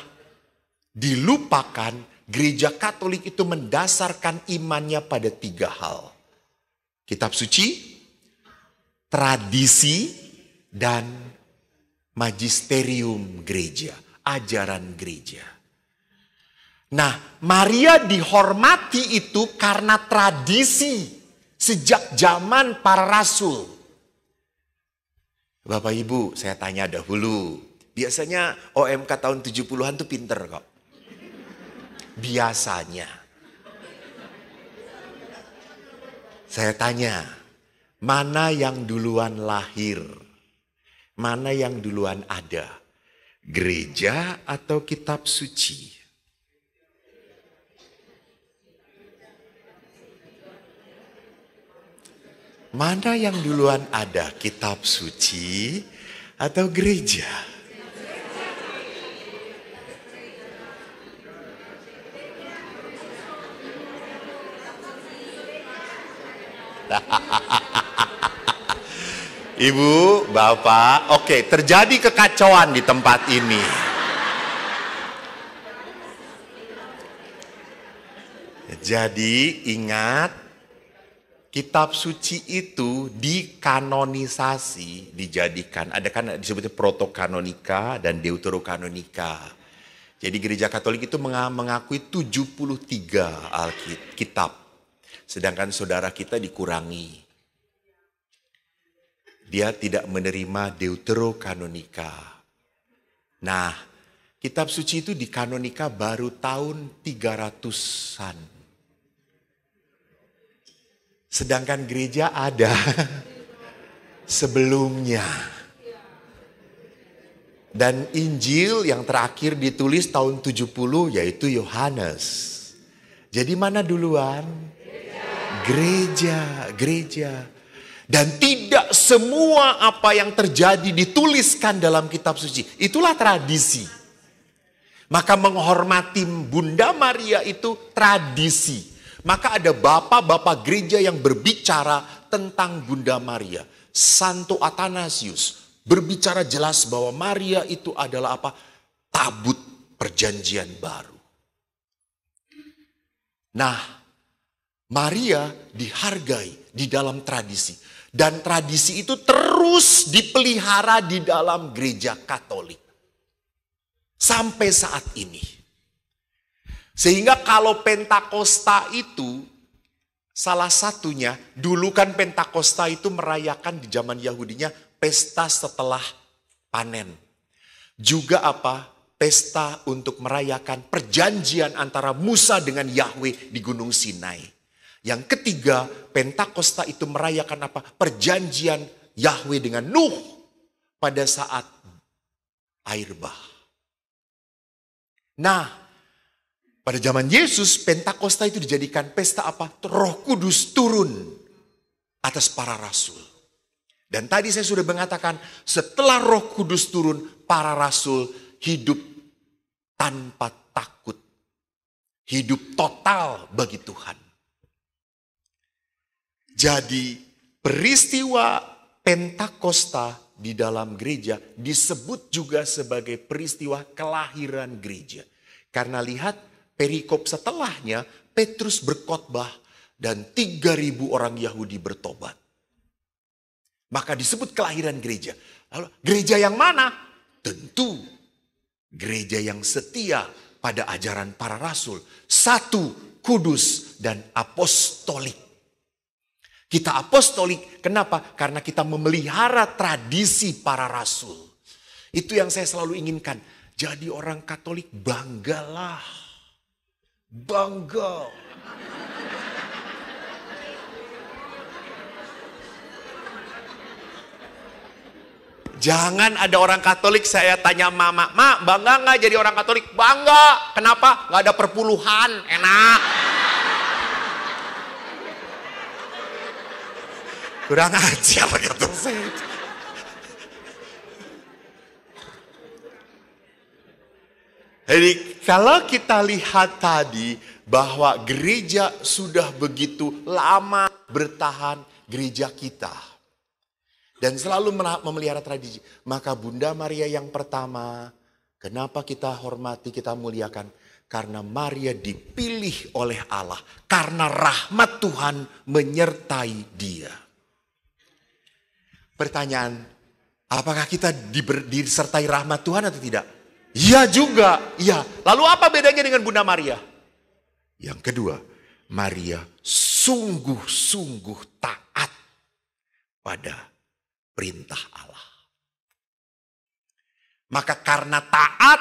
[SPEAKER 1] dilupakan, gereja Katolik itu mendasarkan imannya pada 3 hal. Kitab suci, tradisi, dan magisterium gereja, ajaran gereja. Nah, Maria dihormati itu karena tradisi sejak zaman para rasul. Bapak Ibu, saya tanya dahulu. Biasanya OMK tahun 70-an tuh pinter kok. Biasanya. Saya tanya, mana yang duluan lahir? Mana yang duluan ada? Gereja atau kitab suci? Mana yang duluan ada, kitab suci atau gereja? Ibu, Bapak, oke, terjadi kekacauan di tempat ini. Jadi ingat, kitab suci itu dikanonisasi, dijadikan. Ada kan disebutnya protokanonika dan deuterokanonika. Jadi gereja Katolik itu mengakui 73 Alkitab. Sedangkan saudara kita dikurangi. Dia tidak menerima deuterokanonika. Nah, kitab suci itu dikanonika baru tahun 300-an. Sedangkan gereja ada sebelumnya. Dan Injil yang terakhir ditulis tahun 70 yaitu Yohanes. Jadi mana duluan? Gereja. Dan tidak semua apa yang terjadi dituliskan dalam kitab suci. Itulah tradisi. Maka menghormati Bunda Maria itu tradisi. Maka ada bapak-bapak gereja yang berbicara tentang Bunda Maria. Santo Athanasius berbicara jelas bahwa Maria itu adalah apa? Tabut perjanjian baru. Nah, Maria dihargai di dalam tradisi. Dan tradisi itu terus dipelihara di dalam gereja Katolik. Sampai saat ini. Sehingga kalau Pentakosta itu salah satunya, dulu kan Pentakosta itu merayakan di zaman Yahudinya pesta setelah panen. Juga apa? Pesta untuk merayakan perjanjian antara Musa dengan Yahweh di Gunung Sinai. Yang ketiga, Pentakosta itu merayakan apa? Perjanjian Yahweh dengan Nuh pada saat air bah. Nah, pada zaman Yesus, Pentakosta itu dijadikan pesta apa? Roh Kudus turun atas para rasul. Dan tadi saya sudah mengatakan, setelah Roh Kudus turun, para rasul hidup tanpa takut. Hidup total bagi Tuhan. Jadi peristiwa Pentakosta di dalam gereja disebut juga sebagai peristiwa kelahiran gereja. Karena lihat, perikop setelahnya, Petrus berkhotbah dan 3.000 orang Yahudi bertobat. Maka disebut kelahiran gereja. Lalu gereja yang mana? Tentu gereja yang setia pada ajaran para rasul. Satu, kudus dan apostolik. Kita apostolik, kenapa? Karena kita memelihara tradisi para rasul. Itu yang saya selalu inginkan. Jadi orang Katolik banggalah. Bangga. Jangan ada orang Katolik saya tanya mama, "Ma, bangga nggak jadi orang Katolik?" Bangga. Kenapa? Nggak ada perpuluhan, enak. Kurang ajar kata saya. Jadi kalau kita lihat tadi bahwa gereja sudah begitu lama bertahan, gereja kita. Dan selalu memelihara tradisi. Maka Bunda Maria yang pertama, kenapa kita hormati, kita muliakan? Karena Maria dipilih oleh Allah. Karena rahmat Tuhan menyertai dia. Pertanyaan, apakah kita disertai rahmat Tuhan atau tidak? Iya juga, iya. Lalu apa bedanya dengan Bunda Maria? Yang kedua, Maria sungguh-sungguh taat pada perintah Allah. Maka karena taat,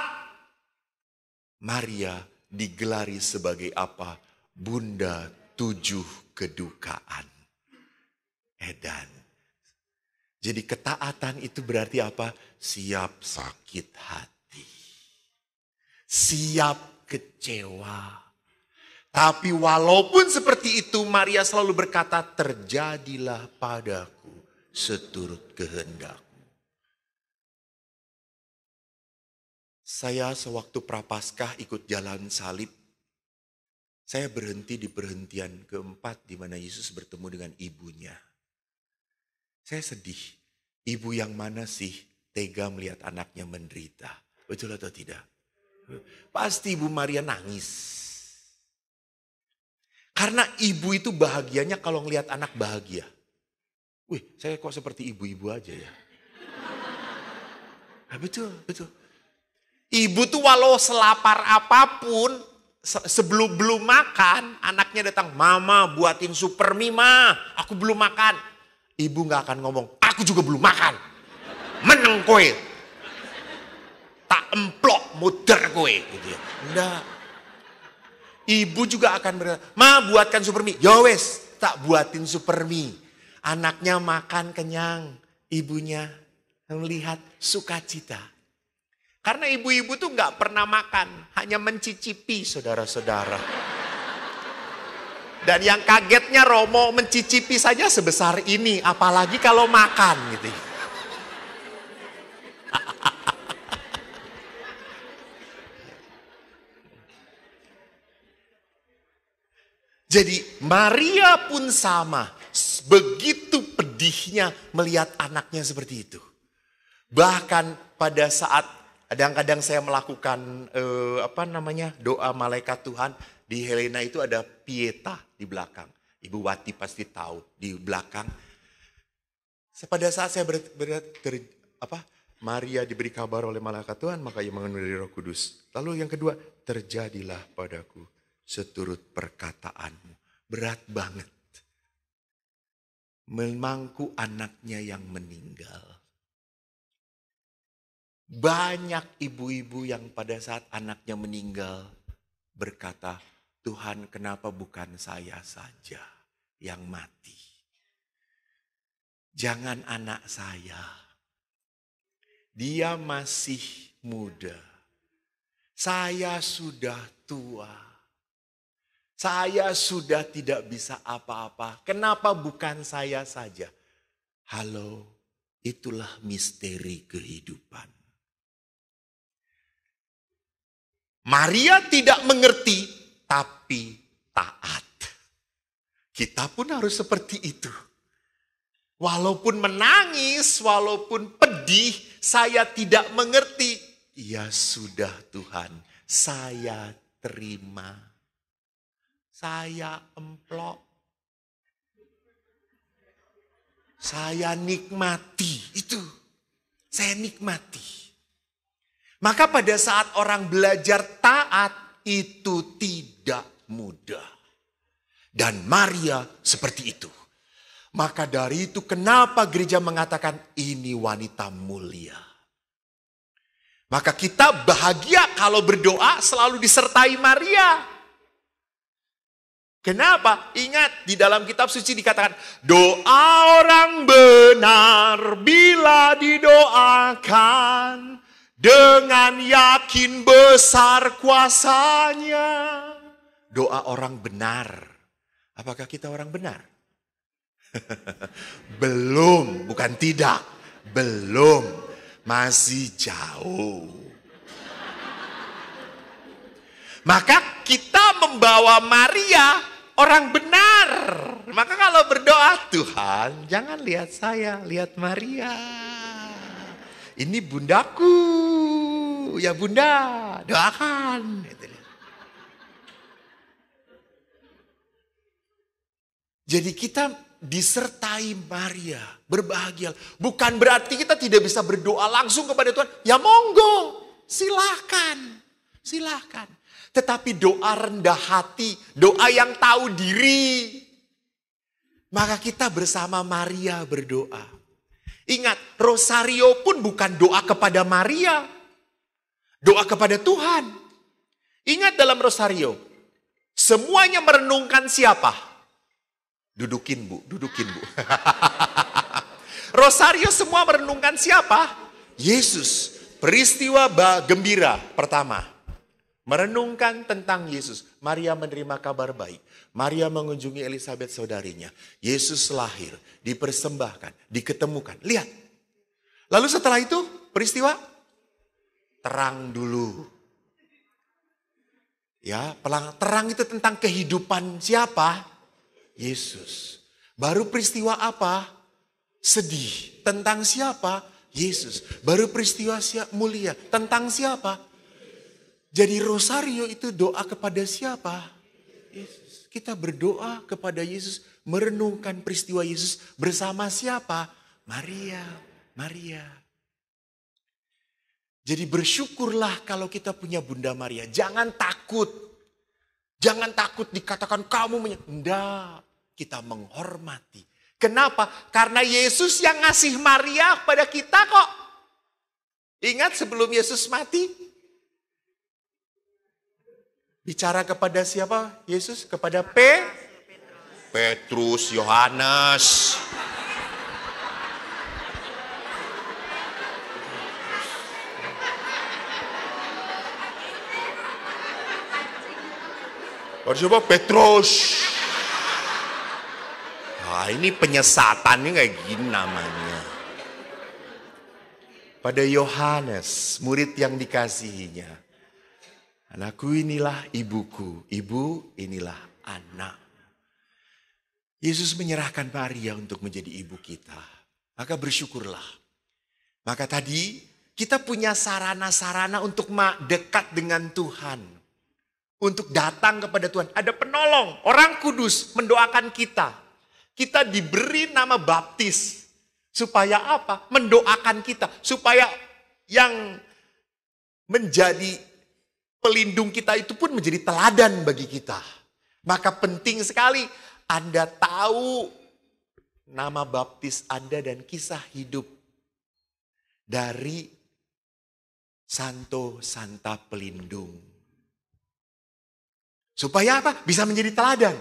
[SPEAKER 1] Maria digelari sebagai apa? Bunda 7 kedukaan. Edan. Jadi ketaatan itu berarti apa? Siap sakit hati. Siap kecewa. Tapi walaupun seperti itu, Maria selalu berkata, terjadilah padaku seturut kehendakmu. Saya sewaktu Prapaskah ikut jalan salib. Saya berhenti di perhentian keempat di mana Yesus bertemu dengan ibunya. Saya sedih. Ibu yang mana sih tega melihat anaknya menderita? Betul atau tidak? Pasti Ibu Maria nangis. Karena ibu itu bahagianya kalau ngelihat anak bahagia. Wih, saya kok seperti ibu-ibu aja ya. Nah, betul. Ibu tuh walau selapar apapun, sebelum belum makan, anaknya datang, "Mama buatin super mie, Ma. Aku belum makan." Ibu gak akan ngomong, "Aku juga belum makan. Meneng kowe. Tak emplok muter kowe." Gitu ya. Enggak. Ibu juga akan berkata, "Ma, buatkan super mie." Ya wes, tak buatin super mie. Anaknya makan kenyang. Ibunya melihat sukacita. Karena ibu-ibu tuh gak pernah makan. Hanya mencicipi, saudara-saudara. Dan yang kagetnya Romo mencicipi saja sebesar ini. Apalagi kalau makan gitu. Jadi Maria pun sama. Begitu pedihnya melihat anaknya seperti itu. Bahkan pada saat kadang-kadang saya melakukan doa malaikat Tuhan. Di Helena itu ada Pieta di belakang. Ibu Wati pasti tahu di belakang. Pada saat saya Maria diberi kabar oleh malaikat Tuhan, maka ia mengandung dari Roh Kudus. Lalu yang kedua, terjadilah padaku seturut perkataanmu. Berat banget. Memangku anaknya yang meninggal. Banyak ibu-ibu yang pada saat anaknya meninggal berkata, "Tuhan, kenapa bukan saya saja yang mati? Jangan anak saya. Dia masih muda. Saya sudah tua. Saya sudah tidak bisa apa-apa. Kenapa bukan saya saja?" Halo, itulah misteri kehidupan. Maria tidak mengerti, tapi taat. Kita pun harus seperti itu. Walaupun menangis, walaupun pedih, saya tidak mengerti. Ya sudah Tuhan, saya terima. Saya emplok. Saya nikmati itu. Saya nikmati. Maka pada saat orang belajar taat itu tidak mudah. Dan Maria seperti itu. Maka dari itu kenapa gereja mengatakan ini wanita mulia. Maka kita bahagia kalau berdoa selalu disertai Maria. Kenapa? Ingat, di dalam kitab suci dikatakan, doa orang benar bila didoakan dengan yakin besar kuasanya. Doa orang benar. Apakah kita orang benar? Belum, bukan tidak. Belum, masih jauh. Maka kita membawa Maria, orang benar. Maka kalau berdoa, Tuhan jangan lihat saya, lihat Maria. Ini bundaku, ya bunda, doakan. Jadi kita disertai Maria, berbahagia. Bukan berarti kita tidak bisa berdoa langsung kepada Tuhan. Ya monggo, silahkan, silahkan. Tetapi doa rendah hati, doa yang tahu diri. Maka kita bersama Maria berdoa. Ingat, rosario pun bukan doa kepada Maria. Doa kepada Tuhan. Ingat dalam rosario, semuanya merenungkan siapa? Dudukin bu, dudukin bu. Rosario semua merenungkan siapa? Yesus. Peristiwa gembira pertama. Merenungkan tentang Yesus. Maria menerima kabar baik. Maria mengunjungi Elizabeth saudarinya. Yesus lahir, dipersembahkan, diketemukan. Lihat. Lalu setelah itu peristiwa terang dulu. Ya, terang itu tentang kehidupan siapa? Yesus. Baru peristiwa apa? Sedih. Tentang siapa? Yesus. Baru peristiwa mulia. Tentang siapa? Jadi rosario itu doa kepada siapa? Yesus. Kita berdoa kepada Yesus, merenungkan peristiwa Yesus bersama siapa? Maria. Maria. Jadi bersyukurlah kalau kita punya Bunda Maria. Jangan takut. Jangan takut dikatakan kamu enggak. Kita menghormati. Kenapa? Karena Yesus yang ngasih Maria kepada kita kok. Ingat sebelum Yesus mati? Bicara kepada siapa Yesus? Kepada Petrus, Yohanes. Coba Petrus. Wah, ini penyesatannya kayak gini namanya. Pada Yohanes, murid yang dikasihinya. Anakku inilah ibuku, ibu inilah anak. Yesus menyerahkan Maria untuk menjadi ibu kita. Maka bersyukurlah. Maka tadi kita punya sarana-sarana untuk dekat dengan Tuhan. Untuk datang kepada Tuhan. Ada penolong, orang kudus mendoakan kita. Kita diberi nama baptis. Supaya apa? Mendoakan kita. Supaya yang menjadi pelindung kita itu pun menjadi teladan bagi kita. Maka penting sekali Anda tahu nama baptis Anda dan kisah hidup dari Santo Santa Pelindung. Supaya apa? Bisa menjadi teladan.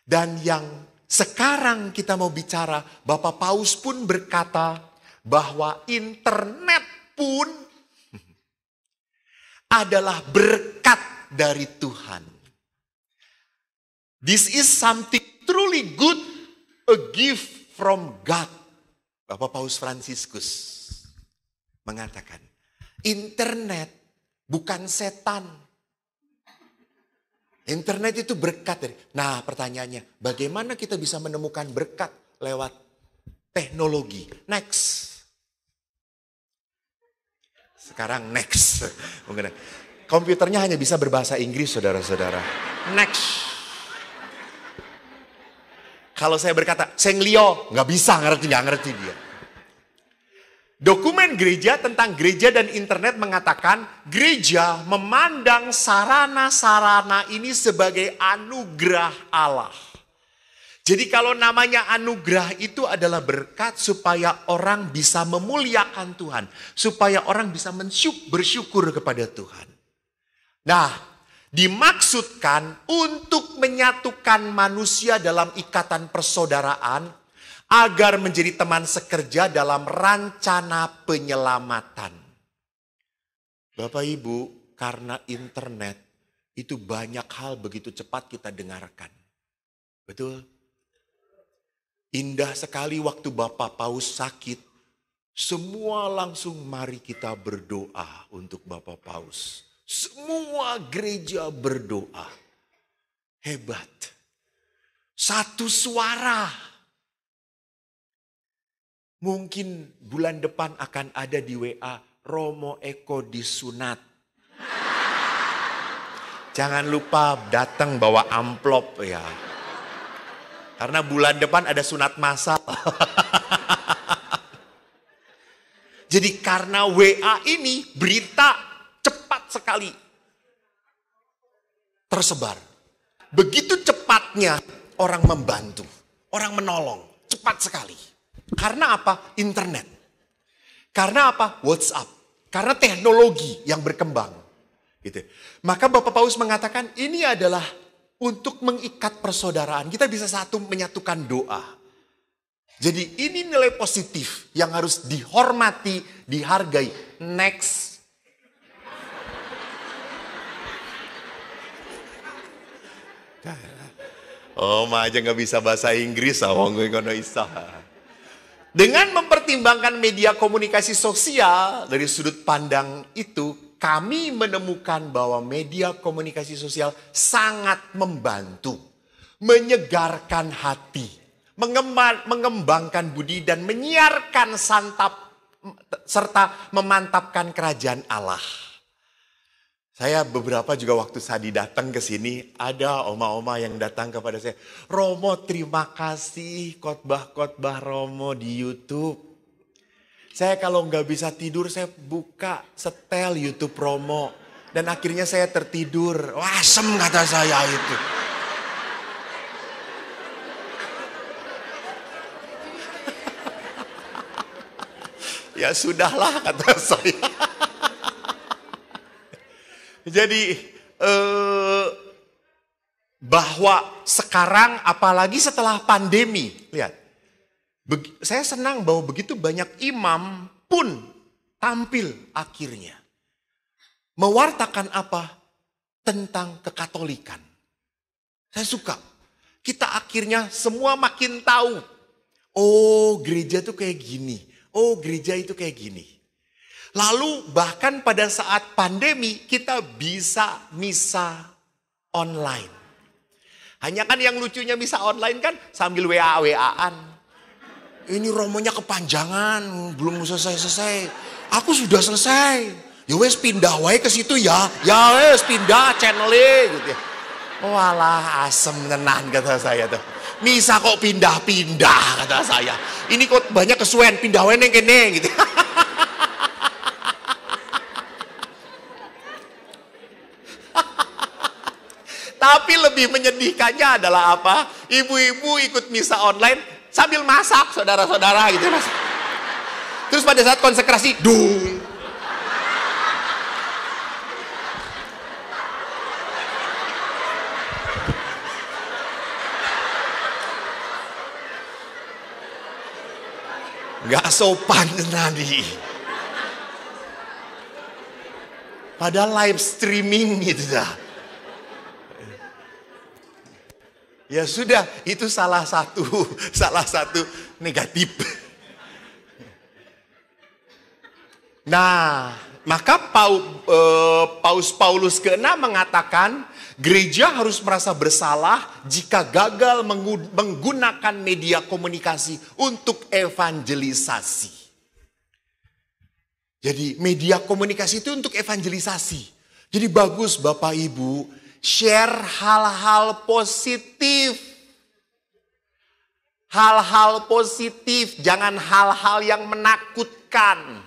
[SPEAKER 1] Dan yang sekarang kita mau bicara, Bapak Paus pun berkata bahwa internet pun adalah berkat dari Tuhan. This is something truly good, a gift from God. Bapak Paus Fransiskus mengatakan, internet bukan setan. Internet itu berkat. Nah pertanyaannya, bagaimana kita bisa menemukan berkat lewat teknologi? Next. Sekarang next. Komputernya hanya bisa berbahasa Inggris, saudara-saudara. Next. Kalau saya berkata, Senglio, nggak bisa, nggak ngerti dia. Dokumen gereja tentang gereja dan internet mengatakan, gereja memandang sarana-sarana ini sebagai anugerah Allah. Jadi kalau namanya anugerah itu adalah berkat supaya orang bisa memuliakan Tuhan. Supaya orang bisa bersyukur kepada Tuhan. Nah, dimaksudkan untuk menyatukan manusia dalam ikatan persaudaraan agar menjadi teman sekerja dalam rencana penyelamatan. Bapak Ibu, karena internet itu banyak hal begitu cepat kita dengarkan. Betul? Indah sekali waktu Bapak Paus sakit, semua langsung mari kita berdoa untuk Bapak Paus. Semua gereja berdoa. Hebat. Satu suara. Mungkin bulan depan akan ada di WA, Romo Eko disunat. Jangan lupa datang bawa amplop ya. Karena bulan depan ada sunat massal. Jadi karena WA ini berita cepat sekali tersebar. Begitu cepatnya orang membantu, orang menolong, cepat sekali. Karena apa? Internet. Karena apa? WhatsApp. Karena teknologi yang berkembang. Gitu. Maka Bapak Paus mengatakan ini adalah untuk mengikat persaudaraan. Kita bisa satu menyatukan doa. Jadi ini nilai positif yang harus dihormati, dihargai. Next. Aja gak bisa bahasa Inggris. Dengan mempertimbangkan media komunikasi sosial dari sudut pandang itu, kami menemukan bahwa media komunikasi sosial sangat membantu, menyegarkan hati, mengembangkan budi dan menyiarkan serta memantapkan kerajaan Allah. Saya beberapa juga waktu saya datang ke sini, ada oma-oma yang datang kepada saya, Romo terima kasih khotbah-khotbah Romo di YouTube. Saya kalau nggak bisa tidur, saya buka setel YouTube Romo. Dan akhirnya saya tertidur. Wah, asem kata saya itu. Ya sudahlah kata saya. Jadi bahwa sekarang apalagi setelah pandemi, lihat. Saya senang bahwa begitu banyak imam pun tampil akhirnya. Mewartakan apa? Tentang kekatolikan. Saya suka. Kita akhirnya semua makin tahu. Oh gereja itu kayak gini. Oh gereja itu kayak gini. Lalu bahkan pada saat pandemi kita bisa misa online. Hanya kan yang lucunya misa online kan sambil WA-WA-an. Ini romonya kepanjangan, belum selesai-selesai. Aku sudah selesai. Ya wes pindah wae ke situ ya. Ya wes pindah channelnya gitu ya. Walah asem tenan kata saya tuh. Misa kok pindah-pindah kata saya. Ini kok banyak kesuwen pindah wae neng kene gitu. Tapi lebih menyedihkannya adalah apa? Ibu-ibu ikut misa online sambil masak, saudara-saudara gitu mas. Terus pada saat konsekrasi, dung. Gak sopan tadi. Padahal live streaming gitu dah. Ya sudah, itu salah satu negatif. Nah, maka Paus Paulus ke-6 mengatakan gereja harus merasa bersalah jika gagal menggunakan media komunikasi untuk evangelisasi. Jadi media komunikasi itu untuk evangelisasi. Jadi bagus Bapak Ibu. Share hal-hal positif. Hal-hal positif, jangan hal-hal yang menakutkan.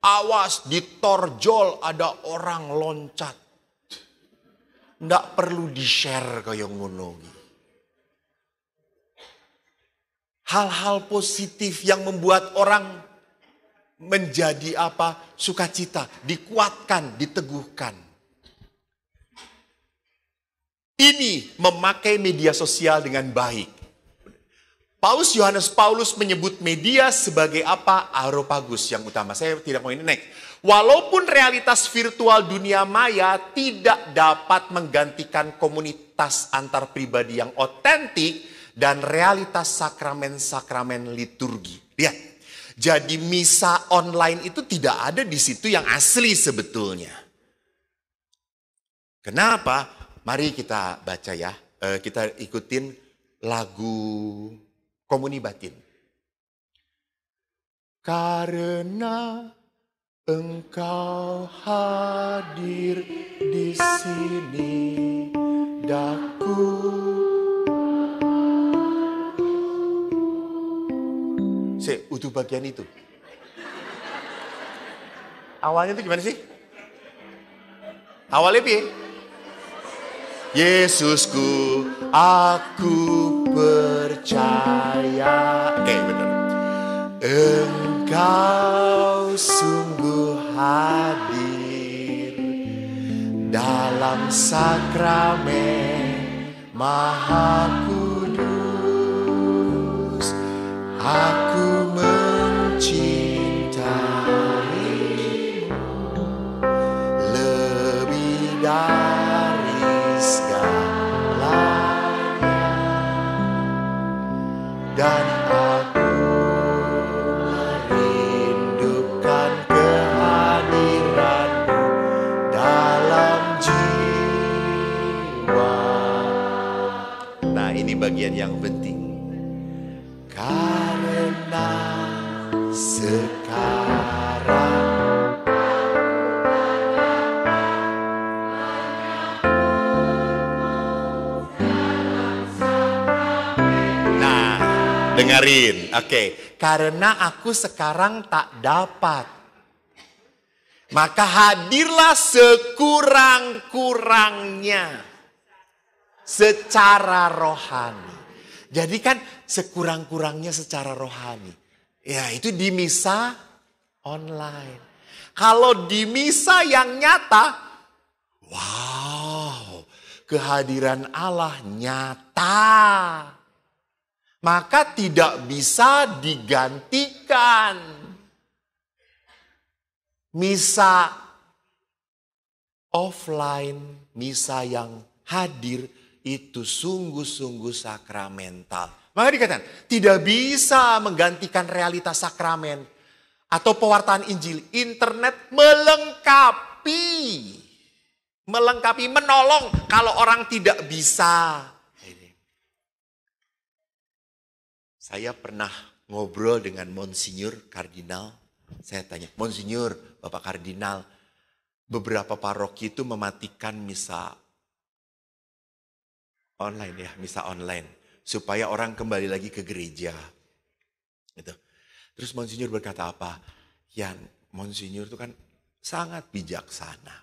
[SPEAKER 1] Awas di torjol ada orang loncat. Nggak perlu di-share kayak ngono. Hal-hal positif yang membuat orang menjadi apa? Sukacita, dikuatkan, diteguhkan. ini memakai media sosial dengan baik. Yohanes Paulus menyebut media sebagai apa? Areopagus yang utama. Saya tidak mau ini next. Walaupun realitas virtual dunia maya tidak dapat menggantikan komunitas antar pribadi yang otentik dan realitas sakramen-sakramen liturgi. Lihat, jadi misa online itu tidak ada di situ yang asli sebetulnya. Kenapa? Mari kita baca ya. Kita ikutin lagu Komuni Batin. Karena Engkau hadir di sini, daku. Utuh bagian itu. Awalnya itu gimana sih? Awalnya piye? Yesusku, aku percaya. Oke, benar. Engkau sungguh hadir dalam sakramen Maha Kudus. Aku mencintaimu lebih dari segalanya, dan aku merindukan kehadiranmu dalam jiwa. Nah, ini bagian yang penting. Karena sekarang dengerin, oke. Karena aku sekarang tak dapat, maka hadirlah sekurang-kurangnya secara rohani. Jadi kan sekurang-kurangnya secara rohani. Ya itu di misa online. Kalau di misa yang nyata, wow, kehadiran Allah nyata. Maka tidak bisa digantikan. Misa offline, misa yang hadir itu sungguh-sungguh sakramental. Maka dikatakan tidak bisa menggantikan realitas sakramen atau pewartaan Injil. Internet melengkapi, menolong kalau orang tidak bisa. Saya pernah ngobrol dengan Monsinyur Kardinal. Saya tanya, Monsinyur, Bapak Kardinal, beberapa paroki itu mematikan misa online ya, misa online. Supaya orang kembali lagi ke gereja. Gitu. Terus Monsinyur berkata apa? Ya, Monsinyur itu kan sangat bijaksana.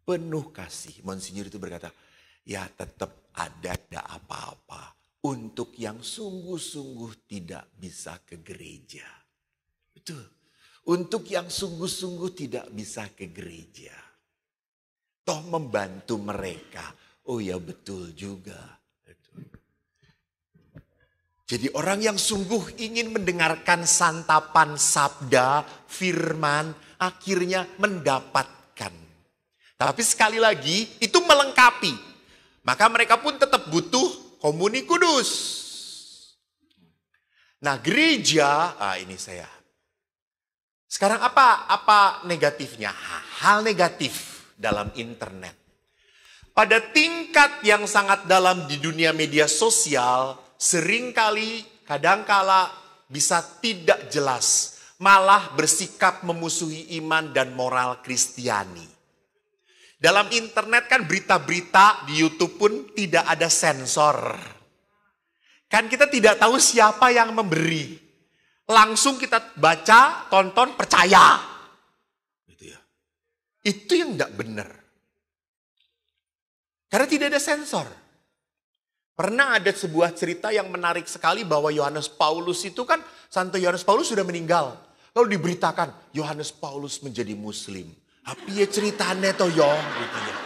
[SPEAKER 1] Penuh kasih. Monsinyur itu berkata, ya tetap ada apa-apa. Untuk yang sungguh-sungguh tidak bisa ke gereja. Betul. Untuk yang sungguh-sungguh tidak bisa ke gereja. Toh membantu mereka. Oh ya betul juga. Jadi orang yang sungguh ingin mendengarkan santapan sabda, firman, akhirnya mendapatkan. Tapi sekali lagi itu melengkapi. Maka mereka pun tetap butuh komuni kudus. Nah gereja, ini saya. Sekarang apa negatifnya? Hal negatif dalam internet. Pada tingkat yang sangat dalam di dunia media sosial, seringkali kadangkala bisa tidak jelas, malah bersikap memusuhi iman dan moral Kristiani. Dalam internet kan berita-berita di YouTube pun tidak ada sensor. Kan kita tidak tahu siapa yang memberi. Langsung kita baca, tonton, percaya. Gitu ya. Itu yang tidak benar. Karena tidak ada sensor. Pernah ada sebuah cerita yang menarik sekali bahwa Yohanes Paulus itu kan, Santo Yohanes Paulus sudah meninggal. Lalu diberitakan, Yohanes Paulus menjadi muslim. Tapi ya ceritanya toh yo. Gitu ya.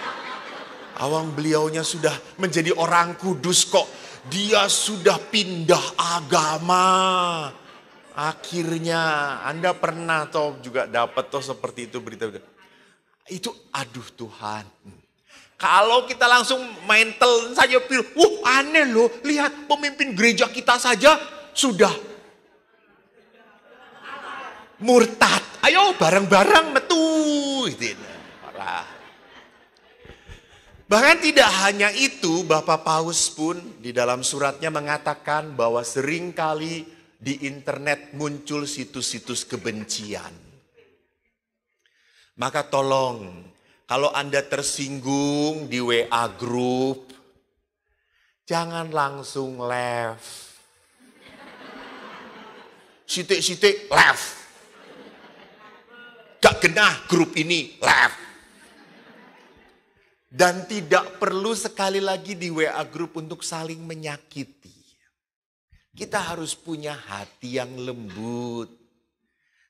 [SPEAKER 1] Awang beliaunya sudah menjadi orang kudus kok. Dia sudah pindah agama. Akhirnya Anda pernah toh juga dapat toh seperti itu berita. Itu aduh Tuhan. Kalau kita langsung mental saja pilih, aneh loh, lihat pemimpin gereja kita saja sudah murtad. Ayo bareng-bareng metu. Gitu. Parah. Bahkan tidak hanya itu, Bapak Paus pun di dalam suratnya mengatakan bahwa seringkali di internet muncul situs-situs kebencian. Maka tolong, kalau Anda tersinggung di WA group, jangan langsung left. Sitik-sitik left. Gak genah grup ini left. Dan tidak perlu sekali lagi di WA group untuk saling menyakiti. Kita harus punya hati yang lembut.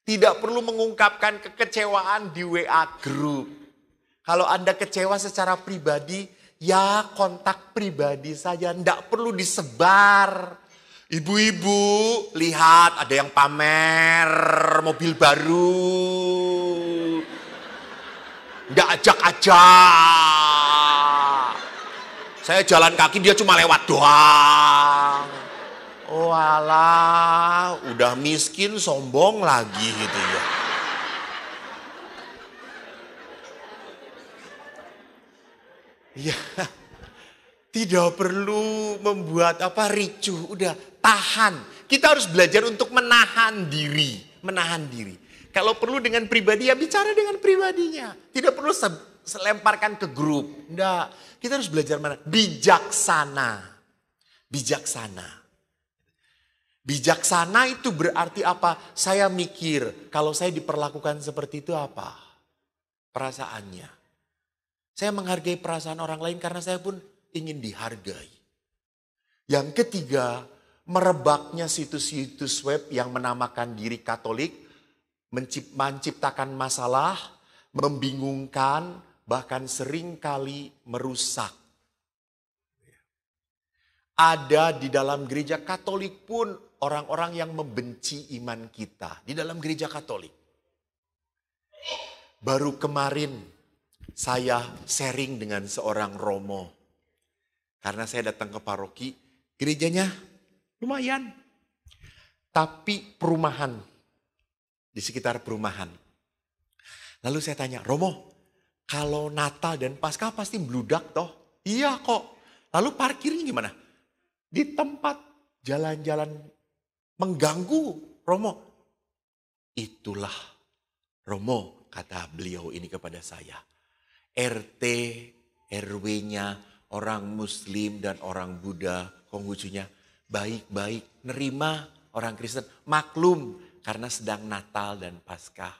[SPEAKER 1] Tidak perlu mengungkapkan kekecewaan di WA group. Kalau Anda kecewa secara pribadi, ya kontak pribadi saja. Tidak perlu disebar. Ibu-ibu, lihat ada yang pamer mobil baru. Nggak ajak-ajak. Saya jalan kaki, dia cuma lewat doang. Oh alah, udah miskin sombong lagi gitu ya. Ya, tidak perlu membuat ricuh, udah tahan. Kita harus belajar untuk menahan diri, Kalau perlu dengan pribadi ya bicara dengan pribadinya. Tidak perlu selemparkan ke grup. Enggak, kita harus belajar mana? Bijaksana. Bijaksana itu berarti apa? Saya mikir kalau saya diperlakukan seperti itu apa? Perasaannya. Saya menghargai perasaan orang lain karena saya pun ingin dihargai. Yang ketiga, merebaknya situs-situs web yang menamakan diri Katolik, menciptakan masalah, membingungkan, bahkan seringkali merusak. Ada di dalam gereja Katolik pun orang-orang yang membenci iman kita. Di dalam gereja Katolik. Baru kemarin saya sharing dengan seorang romo. Karena saya datang ke paroki, gerejanya lumayan. Tapi perumahan, di sekitar perumahan. Lalu saya tanya, Romo, kalau Natal dan Paskah pasti bludak toh? Iya kok. Lalu parkirnya gimana? Di tempat jalan-jalan mengganggu, Romo. Itulah Romo, kata beliau ini kepada saya. RT, RW-nya, orang Muslim dan orang Buddha, Konghucunya baik-baik, nerima orang Kristen, maklum karena sedang Natal dan Paskah.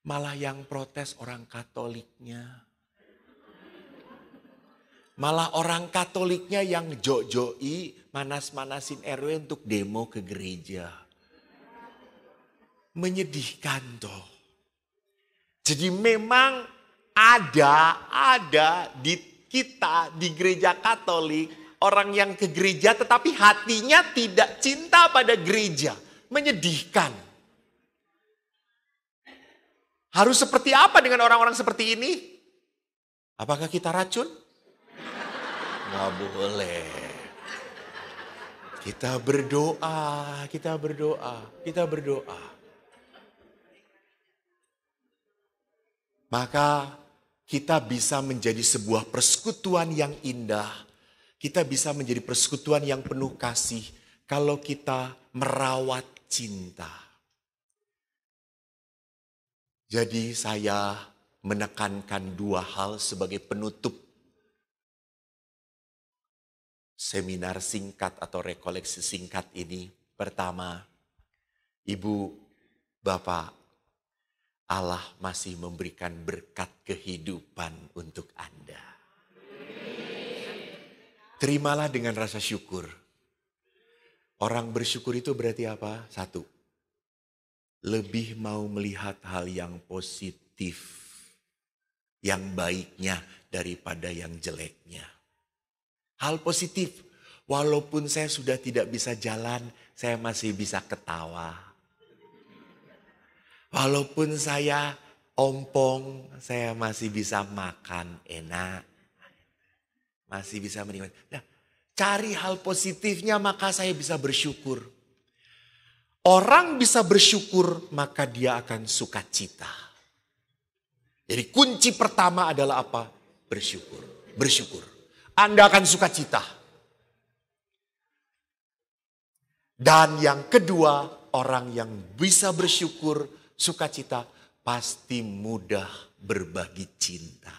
[SPEAKER 1] Malah yang protes orang Katoliknya. Malah orang Katoliknya yang jok-joki, manas-manasin RW untuk demo ke gereja. Menyedihkan toh. Jadi memang ada di kita di gereja Katolik orang yang ke gereja tetapi hatinya tidak cinta pada gereja. Menyedihkan. Harus seperti apa dengan orang-orang seperti ini? Apakah kita racun? Nggak boleh. Kita berdoa. Maka kita bisa menjadi sebuah persekutuan yang indah. Kita bisa menjadi persekutuan yang penuh kasih kalau kita merawat cinta. Jadi saya menekankan dua hal sebagai penutup seminar singkat atau rekoleksi singkat ini. Pertama, Ibu, Bapak, Allah masih memberikan berkat kehidupan untuk Anda. Terimalah dengan rasa syukur. Orang bersyukur itu berarti apa? Satu, lebih mau melihat hal yang positif, yang baiknya. daripada yang jeleknya. Hal positif, walaupun saya sudah tidak bisa jalan, saya masih bisa ketawa. Walaupun saya ompong, saya masih bisa makan enak. Masih bisa menikmati. Nah, cari hal positifnya maka saya bisa bersyukur. Orang bisa bersyukur maka dia akan sukacita. Jadi kunci pertama adalah apa? Bersyukur. Bersyukur. Anda akan sukacita. Dan yang kedua, orang yang bisa bersyukur, sukacita, pasti mudah berbagi cinta.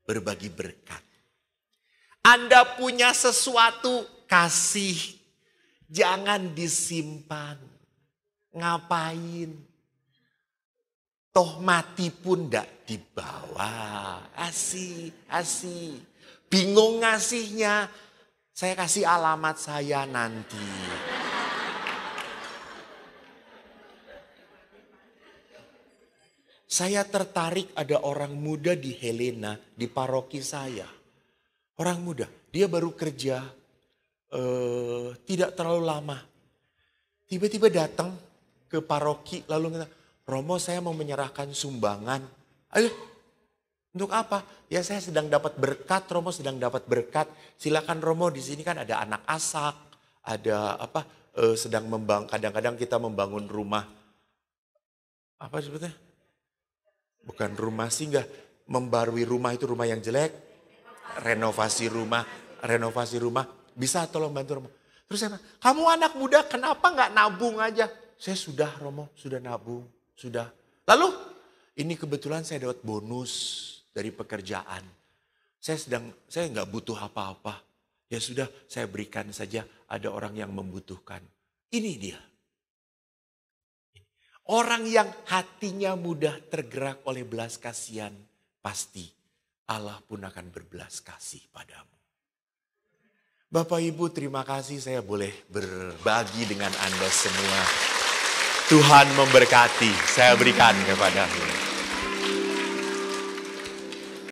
[SPEAKER 1] Berbagi berkat. Anda punya sesuatu, kasih. Jangan disimpan. Ngapain? Toh mati pun tidak dibawa. Asih. Bingung ngasihnya. Saya kasih alamat saya nanti. Saya tertarik ada orang muda di Helena, di paroki saya. Orang muda, dia baru kerja tidak terlalu lama. Tiba-tiba datang ke paroki lalu ngata, Romo saya mau menyerahkan sumbangan. Ayo, untuk apa? Ya saya sedang dapat berkat, Romo sedang dapat berkat. Silakan Romo, di sini kan ada anak asak, ada apa? Sedang kadang-kadang kita membangun rumah. Apa sebetulnya? Bukan rumah singgah, membarui rumah itu rumah yang jelek. Renovasi rumah, bisa tolong bantu Romo. Terus saya bilang, kamu anak muda kenapa nggak nabung aja? Saya sudah Romo, sudah nabung, sudah. Lalu ini kebetulan saya dapat bonus dari pekerjaan. Saya nggak butuh apa-apa. Ya sudah, saya berikan saja, ada orang yang membutuhkan. Ini dia. Orang yang hatinya mudah tergerak oleh belas kasihan, pasti Allah pun akan berbelas kasih padamu. Bapak Ibu, terima kasih saya boleh berbagi dengan Anda semua. Tuhan memberkati, saya berikan kepadamu.